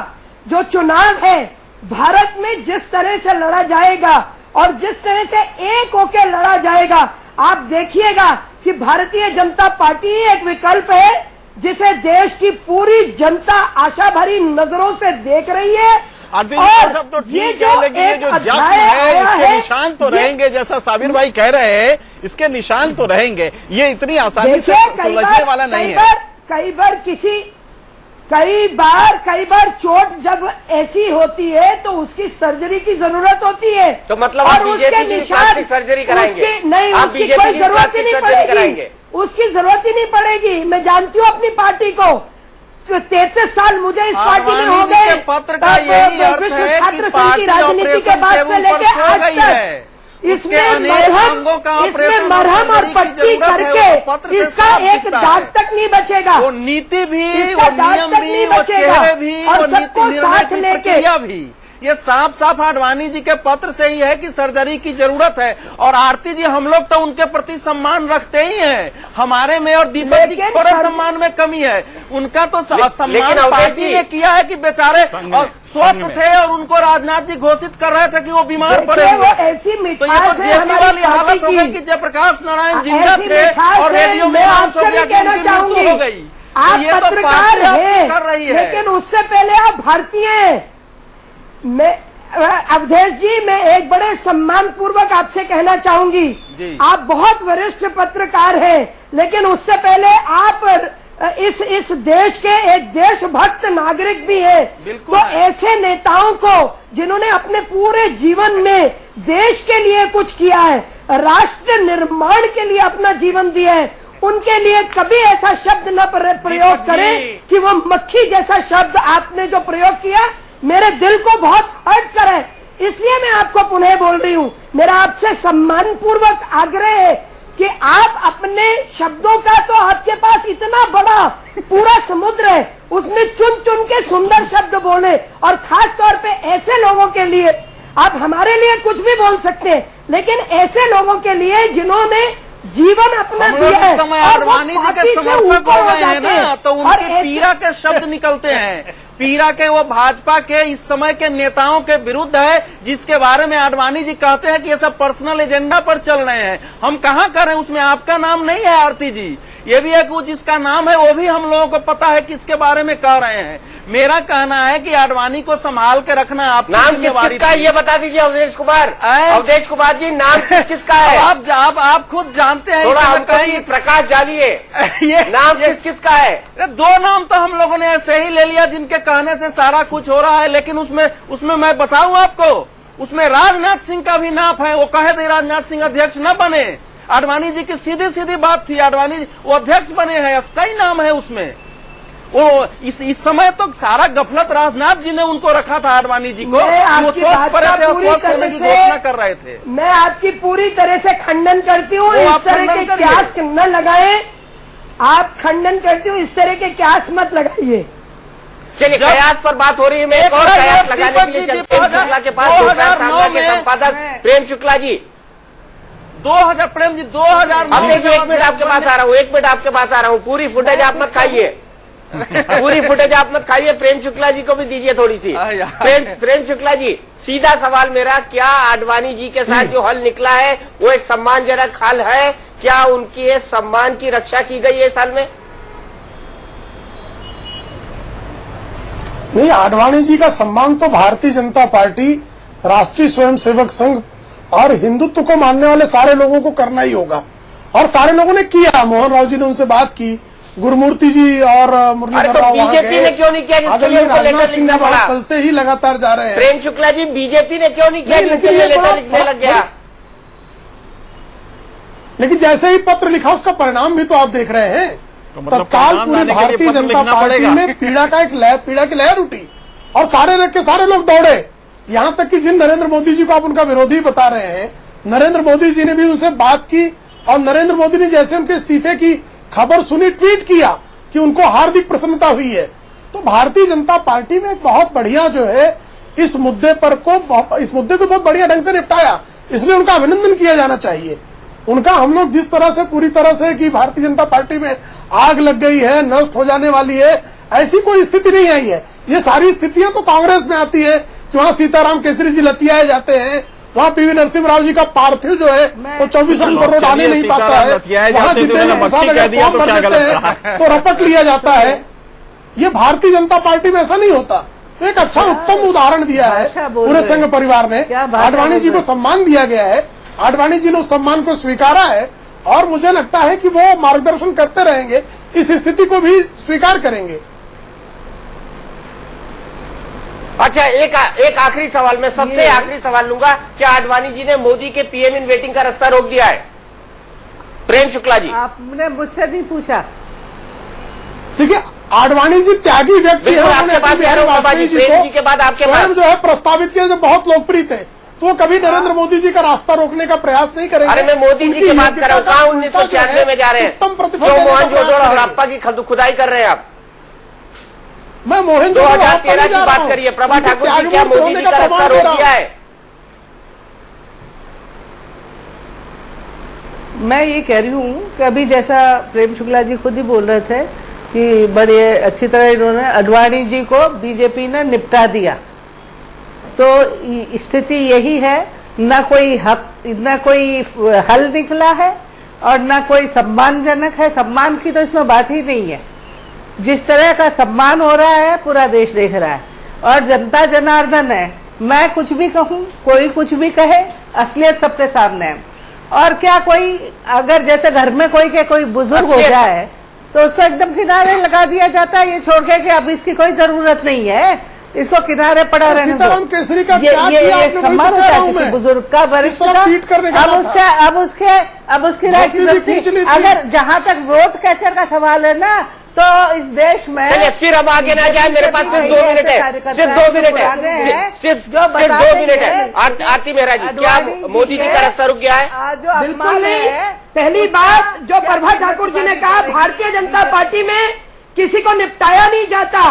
जो चुनाव है भारत में जिस तरह से लड़ा जाएगा और जिस तरह से एक होकर लड़ा जाएगा, आप देखिएगा कि भारतीय जनता पार्टी एक विकल्प है जिसे देश की पूरी जनता आशा भरी नजरों से देख रही है। और सब तो ठीक है, लेकिन ये जो जख्म है इसके निशान तो रहेंगे, जैसा साबिर भाई कह रहे हैं, इसके निशान तो रहेंगे। ये इतनी आसानी से सुलझने वाला नहीं है। कई बार चोट जब ऐसी होती है तो उसकी सर्जरी की जरूरत होती है। तो मतलब और उसके निशान सर्जरी कराएंगे? नहीं, उसकी कोई जरूरत ही नहीं पड़ेगी, उसकी जरूरत ही नहीं पड़ेगी। मैं जानती हूँ अपनी पार्टी को, 33 साल मुझे इस पार्टी में हो गए। पत्र का यही अर्थ है कि पार्टी राजनीति के बाद से लेकर आज तक इसमें मरहम और पट्टी करके इसका एक दाग तक नहीं बचेगा। वो नीति भी, वो नियम भी, वो चेहरे भी, वो नीति निर्णय की प्रक्रिया भी, ये साफ साफ आडवाणी जी के पत्र से ही है कि सर्जरी की जरूरत है। और आरती जी, हम लोग तो उनके प्रति सम्मान रखते ही हैं। हमारे में और दीपक जी थोड़े सम्मान में कमी है। उनका तो सम्मान पार्टी ने किया है कि बेचारे और स्वस्थ थे और उनको राजनाथ जी घोषित कर रहे थे कि वो बीमार पड़े हुए। तो ये तो जेपी वाली हालत हो गई कि जयप्रकाश नारायण जिंदा थे और रेडियो में अनाउंस हो गया कि उनकी मृत्यु हो गई। आप पत्रकार हैं, लेकिन उससे पहले आप भारतीय हैं। अवधेश जी, मैं एक बड़े सम्मान पूर्वक आपसे कहना चाहूंगी, आप बहुत वरिष्ठ पत्रकार हैं, लेकिन उससे पहले आप इस देश के एक देशभक्त नागरिक भी हैं। तो ऐसे नेताओं को जिन्होंने अपने पूरे जीवन में देश के लिए कुछ किया है, राष्ट्र निर्माण के लिए अपना जीवन दिया है, उनके लिए कभी ऐसा शब्द न प्रयोग करें कि वो मक्खी जैसा शब्द आपने जो प्रयोग किया मेरे दिल को बहुत हर्ट कर है। इसलिए मैं आपको पुनः बोल रही हूं, मेरा आपसे सम्मान पूर्वक आग्रह है कि आप अपने शब्दों का, तो आपके पास इतना बड़ा पूरा समुद्र है, उसमें चुन चुन के सुंदर शब्द बोले। और खास तौर पे ऐसे लोगों के लिए, आप हमारे लिए कुछ भी बोल सकते हैं, लेकिन ऐसे लोगों के लिए जिन्होंने जीवन अपना दिया है, समय आडवाणी जी के समर्थक हो गए हैं ना, तो उनके पीरा के शब्द निकलते हैं। पीरा के वो भाजपा के इस समय के नेताओं के विरुद्ध है, जिसके बारे में आडवाणी जी कहते हैं कि ये सब पर्सनल एजेंडा पर चल रहे हैं। हम कहाँ करें, उसमें आपका नाम नहीं है आरती जी, ये भी एक जिसका नाम है वो भी हम लोगों को पता है किसके बारे में कह रहे हैं। मेरा कहना है कि आडवाणी को संभाल के रखना आपकी जिम्मेवारी है। ये बता दीजिए अवधेश कुमार जी, नाम किसका है? आप खुद जानते हैं, थोड़ा कहेंगे प्रकाश डालिए, ये नाम किसका है? 2 नाम तो हम लोगों ने ऐसे ही ले लिया जिनके कहने से सारा कुछ हो रहा है, लेकिन उसमें मैं बताऊं आपको, उसमें राजनाथ सिंह का भी नाम है। वो कहे थे राजनाथ सिंह अध्यक्ष न बने, आडवाणी जी की सीधी सीधी बात थी, आडवाणी वो अध्यक्ष बने हैं, कई नाम है उसमें। वो इस समय तो सारा गफलत राजनाथ जी ने उनको रखा था आडवाणी जी को, वो स्वस्थ पड़े थे और स्वस्थ होने की घोषणा कर रहे थे। मैं आपकी पूरी तरह से खंडन करती हूँ, इस तरह के क्यास न लगाए, आप खंडन करती हूँ, इस तरह के क्यास मत लगाइए। चलिए, कयास पर बात हो रही है, मैं एक और कयास लगाने के लिए चलते हैं। के पास 2009 में संपादक प्रेम शुक्ला जी 2000 प्रेम जी 2000 अब देखिए, एक मिनट आपके पास आ रहा हूँ, एक मिनट आपके पास आ रहा हूँ। पूरी फुटेज आप मत खाइए, पूरी फुटेज आप मत खाइए, प्रेम शुक्ला जी को भी दीजिए थोड़ी सी। प्रेम शुक्ला जी, सीधा सवाल मेरा, क्या आडवाणी जी के साथ जो हल निकला है वो एक सम्मानजनक हल है? क्या उनके सम्मान की रक्षा की गई है इस हल में? नहीं, आडवाणी जी का सम्मान तो भारतीय जनता पार्टी, राष्ट्रीय स्वयंसेवक संघ और हिंदुत्व को मानने वाले सारे लोगों को करना ही होगा, और सारे लोगों ने किया। मोहन राव जी ने उनसे बात की, गुरुमूर्ति जी और मुरलीधर राव वहां गए। बीजेपी ने क्यों नहीं किया? राजनाथ सिंह ने कल से ही लगातार जा रहे हैं। प्रेम शुक्ला जी, बीजेपी ने क्यों नहीं किया? लेकिन ये लेटर लिखने लग गया। लेकिन जैसे ही पत्र लिखा उसका परिणाम भी तो आप देख रहे हैं। तत्काल पूरी भारतीय जनता पार्टी में पीड़ा की लहर उठी और सारे के सारे लोग दौड़े। यहां तक कि जिन नरेंद्र मोदी जी को आप उनका विरोधी बता रहे हैं, नरेंद्र मोदी जी ने भी उनसे बात की, और नरेंद्र मोदी ने जैसे उनके इस्तीफे की खबर सुनी, ट्वीट किया कि उनको हार्दिक प्रसन्नता हुई है। तो भारतीय जनता पार्टी में बहुत बढ़िया जो है इस मुद्दे को बहुत बढ़िया ढंग से निपटाया, इसलिए उनका अभिनंदन किया जाना चाहिए। उनका हम लोग जिस तरह से पूरी तरह से कि भारतीय जनता पार्टी में आग लग गई है, नष्ट हो जाने वाली है, ऐसी कोई स्थिति नहीं आई है। ये सारी स्थितियां तो कांग्रेस में आती है कि वहाँ सीताराम केसरी जी लतियाए जाते हैं, वहाँ पीवी नरसिम्हा राव जी का पार्थिव जो है वो 24 नंबर रोड आने नहीं पाता है, वहाँ जितेंद्र प्रसाद अगर फॉर्म भर देते हैं तो रपट लिया जाता है। ये भारतीय जनता पार्टी में ऐसा नहीं होता। तो एक अच्छा उत्तम उदाहरण दिया है पूरे संघ परिवार ने। आडवाणी जी को सम्मान दिया गया है, आडवाणी जी ने उस सम्मान को स्वीकारा है, और मुझे लगता है कि वो मार्गदर्शन करते रहेंगे, इस स्थिति को भी स्वीकार करेंगे। अच्छा, एक आखिरी सवाल, मैं सबसे आखिरी सवाल लूंगा, क्या आडवाणी जी ने मोदी के पीएम इन वेटिंग का रास्ता रोक दिया है? प्रेम शुक्ला जी, आपने मुझसे नहीं पूछा। देखिए, आडवाणी जी त्यागी व्यक्ति है, आपके पास वाजपेयी जी के बाद आपके पास जो है प्रस्तावित किया, जो बहुत लोकप्रिय थे, तो वो कभी नरेंद्र मोदी जी का रास्ता रोकने का प्रयास नहीं करेंगे। अरे मैं मोदी जी की बात कर रहा हूँ, कहाँ 1996 में जा रहे हैं? जो मोहनजोदड़ो और हड़प्पा की खुदाई कर रहे हैं आप। मैं मोहन 2013 की बात करिए, प्रभा ठाकुर जी, क्या मोदी जी का रास्ता रोक दिया है? मैं ये कह रही हूँ कि अभी जैसा प्रेम शुक्ला जी खुद ही बोल रहे थे कि बड़े अच्छी तरह इन्होंने आडवाणी जी को बीजेपी ने निपटा दिया। तो स्थिति यही है, न कोई हल निकला है और न कोई सम्मानजनक है। सम्मान की तो इसमें बात ही नहीं है। जिस तरह का सम्मान हो रहा है पूरा देश देख रहा है, और जनता जनार्दन है। मैं कुछ भी कहूँ, कोई कुछ भी कहे, असलियत सबके सामने है। और क्या कोई अगर जैसे घर में कोई बुजुर्ग हो जाए तो उसको एकदम किनारे लगा दिया जाता है, ये छोड़ के कि अब इसकी कोई जरूरत नहीं है, इसको किनारे पड़ा रहने दो। सीताराम केसरी का ये सम्मान होता है किसी बुजुर्ग का, वरिष्ठ का। अब उसकी राय की अगर जहां तक वोट कैचर का सवाल है ना, तो इस देश में चलिए फिर अब आगे ना जाए, मेरे पास सिर्फ 2 मिनट है, सिर्फ 2 मिनट है, सिर्फ 2 मिनट है। आरती मेहरा जी, क्या मोदी जी का रास्ता रुक गया है? बिल्कुल नहीं। पहली बात जो प्रभा ठाकुर जी ने कहा, भारतीय जनता पार्टी में किसी को निपटाया नहीं जाता।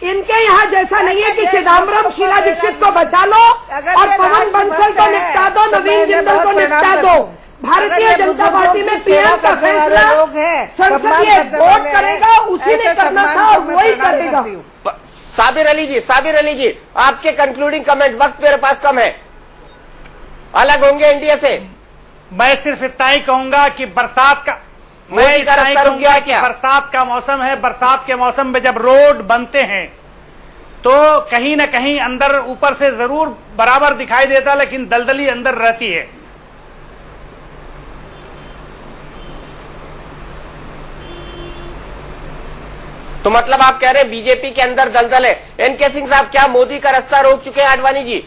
इनके यहाँ जैसा नहीं है कि चिदम्बरम शीला दीक्षित को बचा लो और पवन बंसल को निपटा दो, नवीन जिंदल को निपटा दो। भारतीय जनता पार्टी में पीएम का फैसला संसदीय वोट करेगा, उसी ने करना था और वही करेगा। साबिर अली जी, आपके कंक्लूडिंग कमेंट, वक्त मेरे पास कम है। अलग होंगे एनडीए से? मैं सिर्फ इतना ही कहूंगा कि बरसात का बरसात का मौसम है। बरसात के मौसम में जब रोड बनते हैं तो कहीं न कहीं अंदर ऊपर से जरूर बराबर दिखाई देता, लेकिन दलदली अंदर रहती है। तो मतलब आप कह रहे हैं बीजेपी के अंदर दलदल है। एनके सिंह साहब, क्या मोदी का रास्ता रोक चुके हैं आडवाणी जी?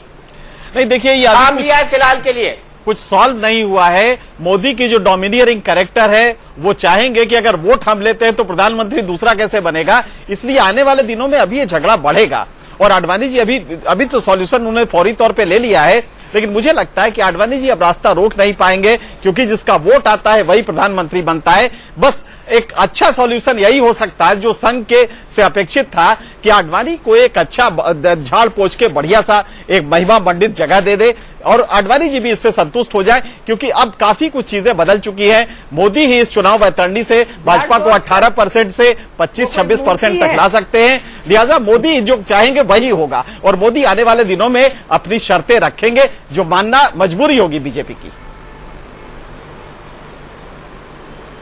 नहीं, देखिए ये काम लिया है फिलहाल के लिए, कुछ सॉल्व नहीं हुआ है। मोदी की जो डोमिनियरिंग कैरेक्टर है, वो चाहेंगे कि अगर वोट हम लेते हैं तो प्रधानमंत्री दूसरा कैसे बनेगा, इसलिए आने वाले दिनों में अभी ये झगड़ा बढ़ेगा। और आडवाणी जी अभी तो सॉल्यूशन उन्होंने फौरी तौर पे ले लिया है। लेकिन मुझे लगता है कि आडवाणी जी अब रास्ता रोक नहीं पाएंगे, क्योंकि जिसका वोट आता है वही प्रधानमंत्री बनता है। बस एक अच्छा सॉल्यूशन यही हो सकता है जो संघ के से अपेक्षित था कि आडवाणी को एक अच्छा झाड़ पोंछ के बढ़िया सा एक महिमा मंडित जगह दे दे और आडवाणी जी भी इससे संतुष्ट हो जाए, क्योंकि अब काफी कुछ चीजें बदल चुकी हैं। मोदी ही इस चुनाव वैतरणी से भाजपा को 18% से 25-26% तक ला सकते हैं। लिहाजा मोदी जो चाहेंगे वही होगा और मोदी आने वाले दिनों में अपनी शर्तें रखेंगे जो मानना मजबूरी होगी बीजेपी की।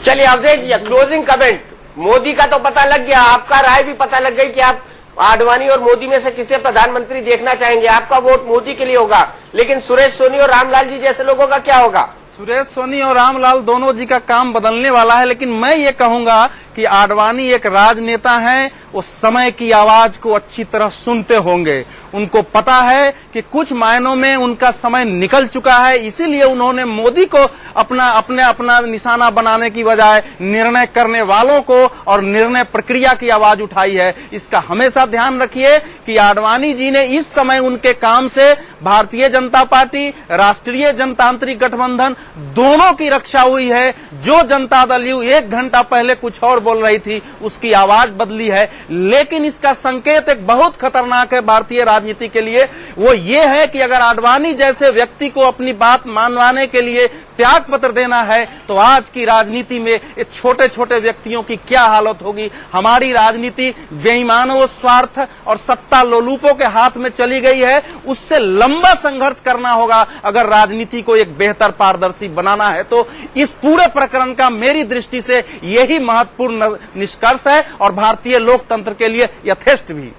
चलिए अवधेश जी, क्लोजिंग कमेंट। मोदी का तो पता लग गया, आपका राय भी पता लग गई कि आप आडवाणी और मोदी में से किसे प्रधानमंत्री देखना चाहेंगे। आपका वोट मोदी के लिए होगा, लेकिन सुरेश सोनी और रामलाल जी जैसे लोगों का क्या होगा? सुरेश सोनी और रामलाल दोनों जी का काम बदलने वाला है, लेकिन मैं ये कहूंगा कि आडवाणी एक राजनेता हैं, वो समय की आवाज को अच्छी तरह सुनते होंगे। उनको पता है कि कुछ मायनों में उनका समय निकल चुका है, इसीलिए उन्होंने मोदी को अपना निशाना बनाने की बजाय निर्णय करने वालों को और निर्णय प्रक्रिया की आवाज उठाई है। इसका हमेशा ध्यान रखिए कि आडवाणी जी ने इस समय उनके काम से भारतीय जनता पार्टी, राष्ट्रीय जनतांत्रिक गठबंधन दोनों की रक्षा हुई है। जो जनता दल यू 1 घंटा पहले कुछ और बोल रही थी, उसकी आवाज बदली है। लेकिन इसका संकेत एक बहुत खतरनाक है भारतीय राजनीति के लिए। वो ये है कि अगर आडवाणी जैसे व्यक्ति को अपनी बात मानवाने के लिए त्याग पत्र देना है, तो आज की राजनीति में ये छोटे छोटे व्यक्तियों की क्या हालत होगी। हमारी राजनीति बेईमानों, स्वार्थ और सत्ता लोलुपों के हाथ में चली गई है। उससे लंबा संघर्ष करना होगा अगर राजनीति को एक बेहतर पारदर्शी बनाना है। तो इस पूरे प्रकरण का मेरी दृष्टि से यही महत्वपूर्ण निष्कर्ष है और भारतीय लोकतंत्र के लिए यथेष्ट भी।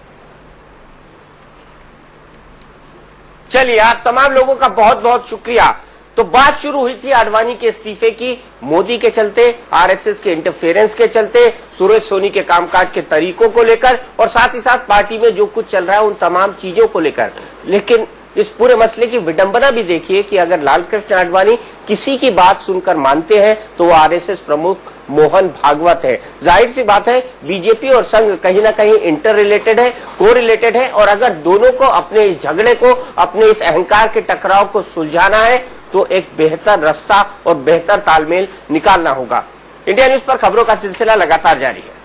चलिए, आप तमाम लोगों का बहुत बहुत शुक्रिया। तो बात शुरू हुई थी आडवाणी के इस्तीफे की, मोदी के चलते, आरएसएस के इंटरफेरेंस के चलते, सुरेश सोनी के कामकाज के तरीकों को लेकर और साथ ही साथ पार्टी में जो कुछ चल रहा है उन तमाम चीजों को लेकर। लेकिन इस पूरे मसले की विडंबना भी देखिए कि अगर लालकृष्ण आडवाणी किसी की बात सुनकर मानते हैं तो वो आरएसएस प्रमुख मोहन भागवत है। जाहिर सी बात है, बीजेपी और संघ कहीं ना कहीं इंटर रिलेटेड है, को रिलेटेड है, और अगर दोनों को अपने इस झगड़े को, अपने इस अहंकार के टकराव को सुलझाना है तो एक बेहतर रास्ता और बेहतर तालमेल निकालना होगा। इंडिया न्यूज पर खबरों का सिलसिला लगातार जारी है।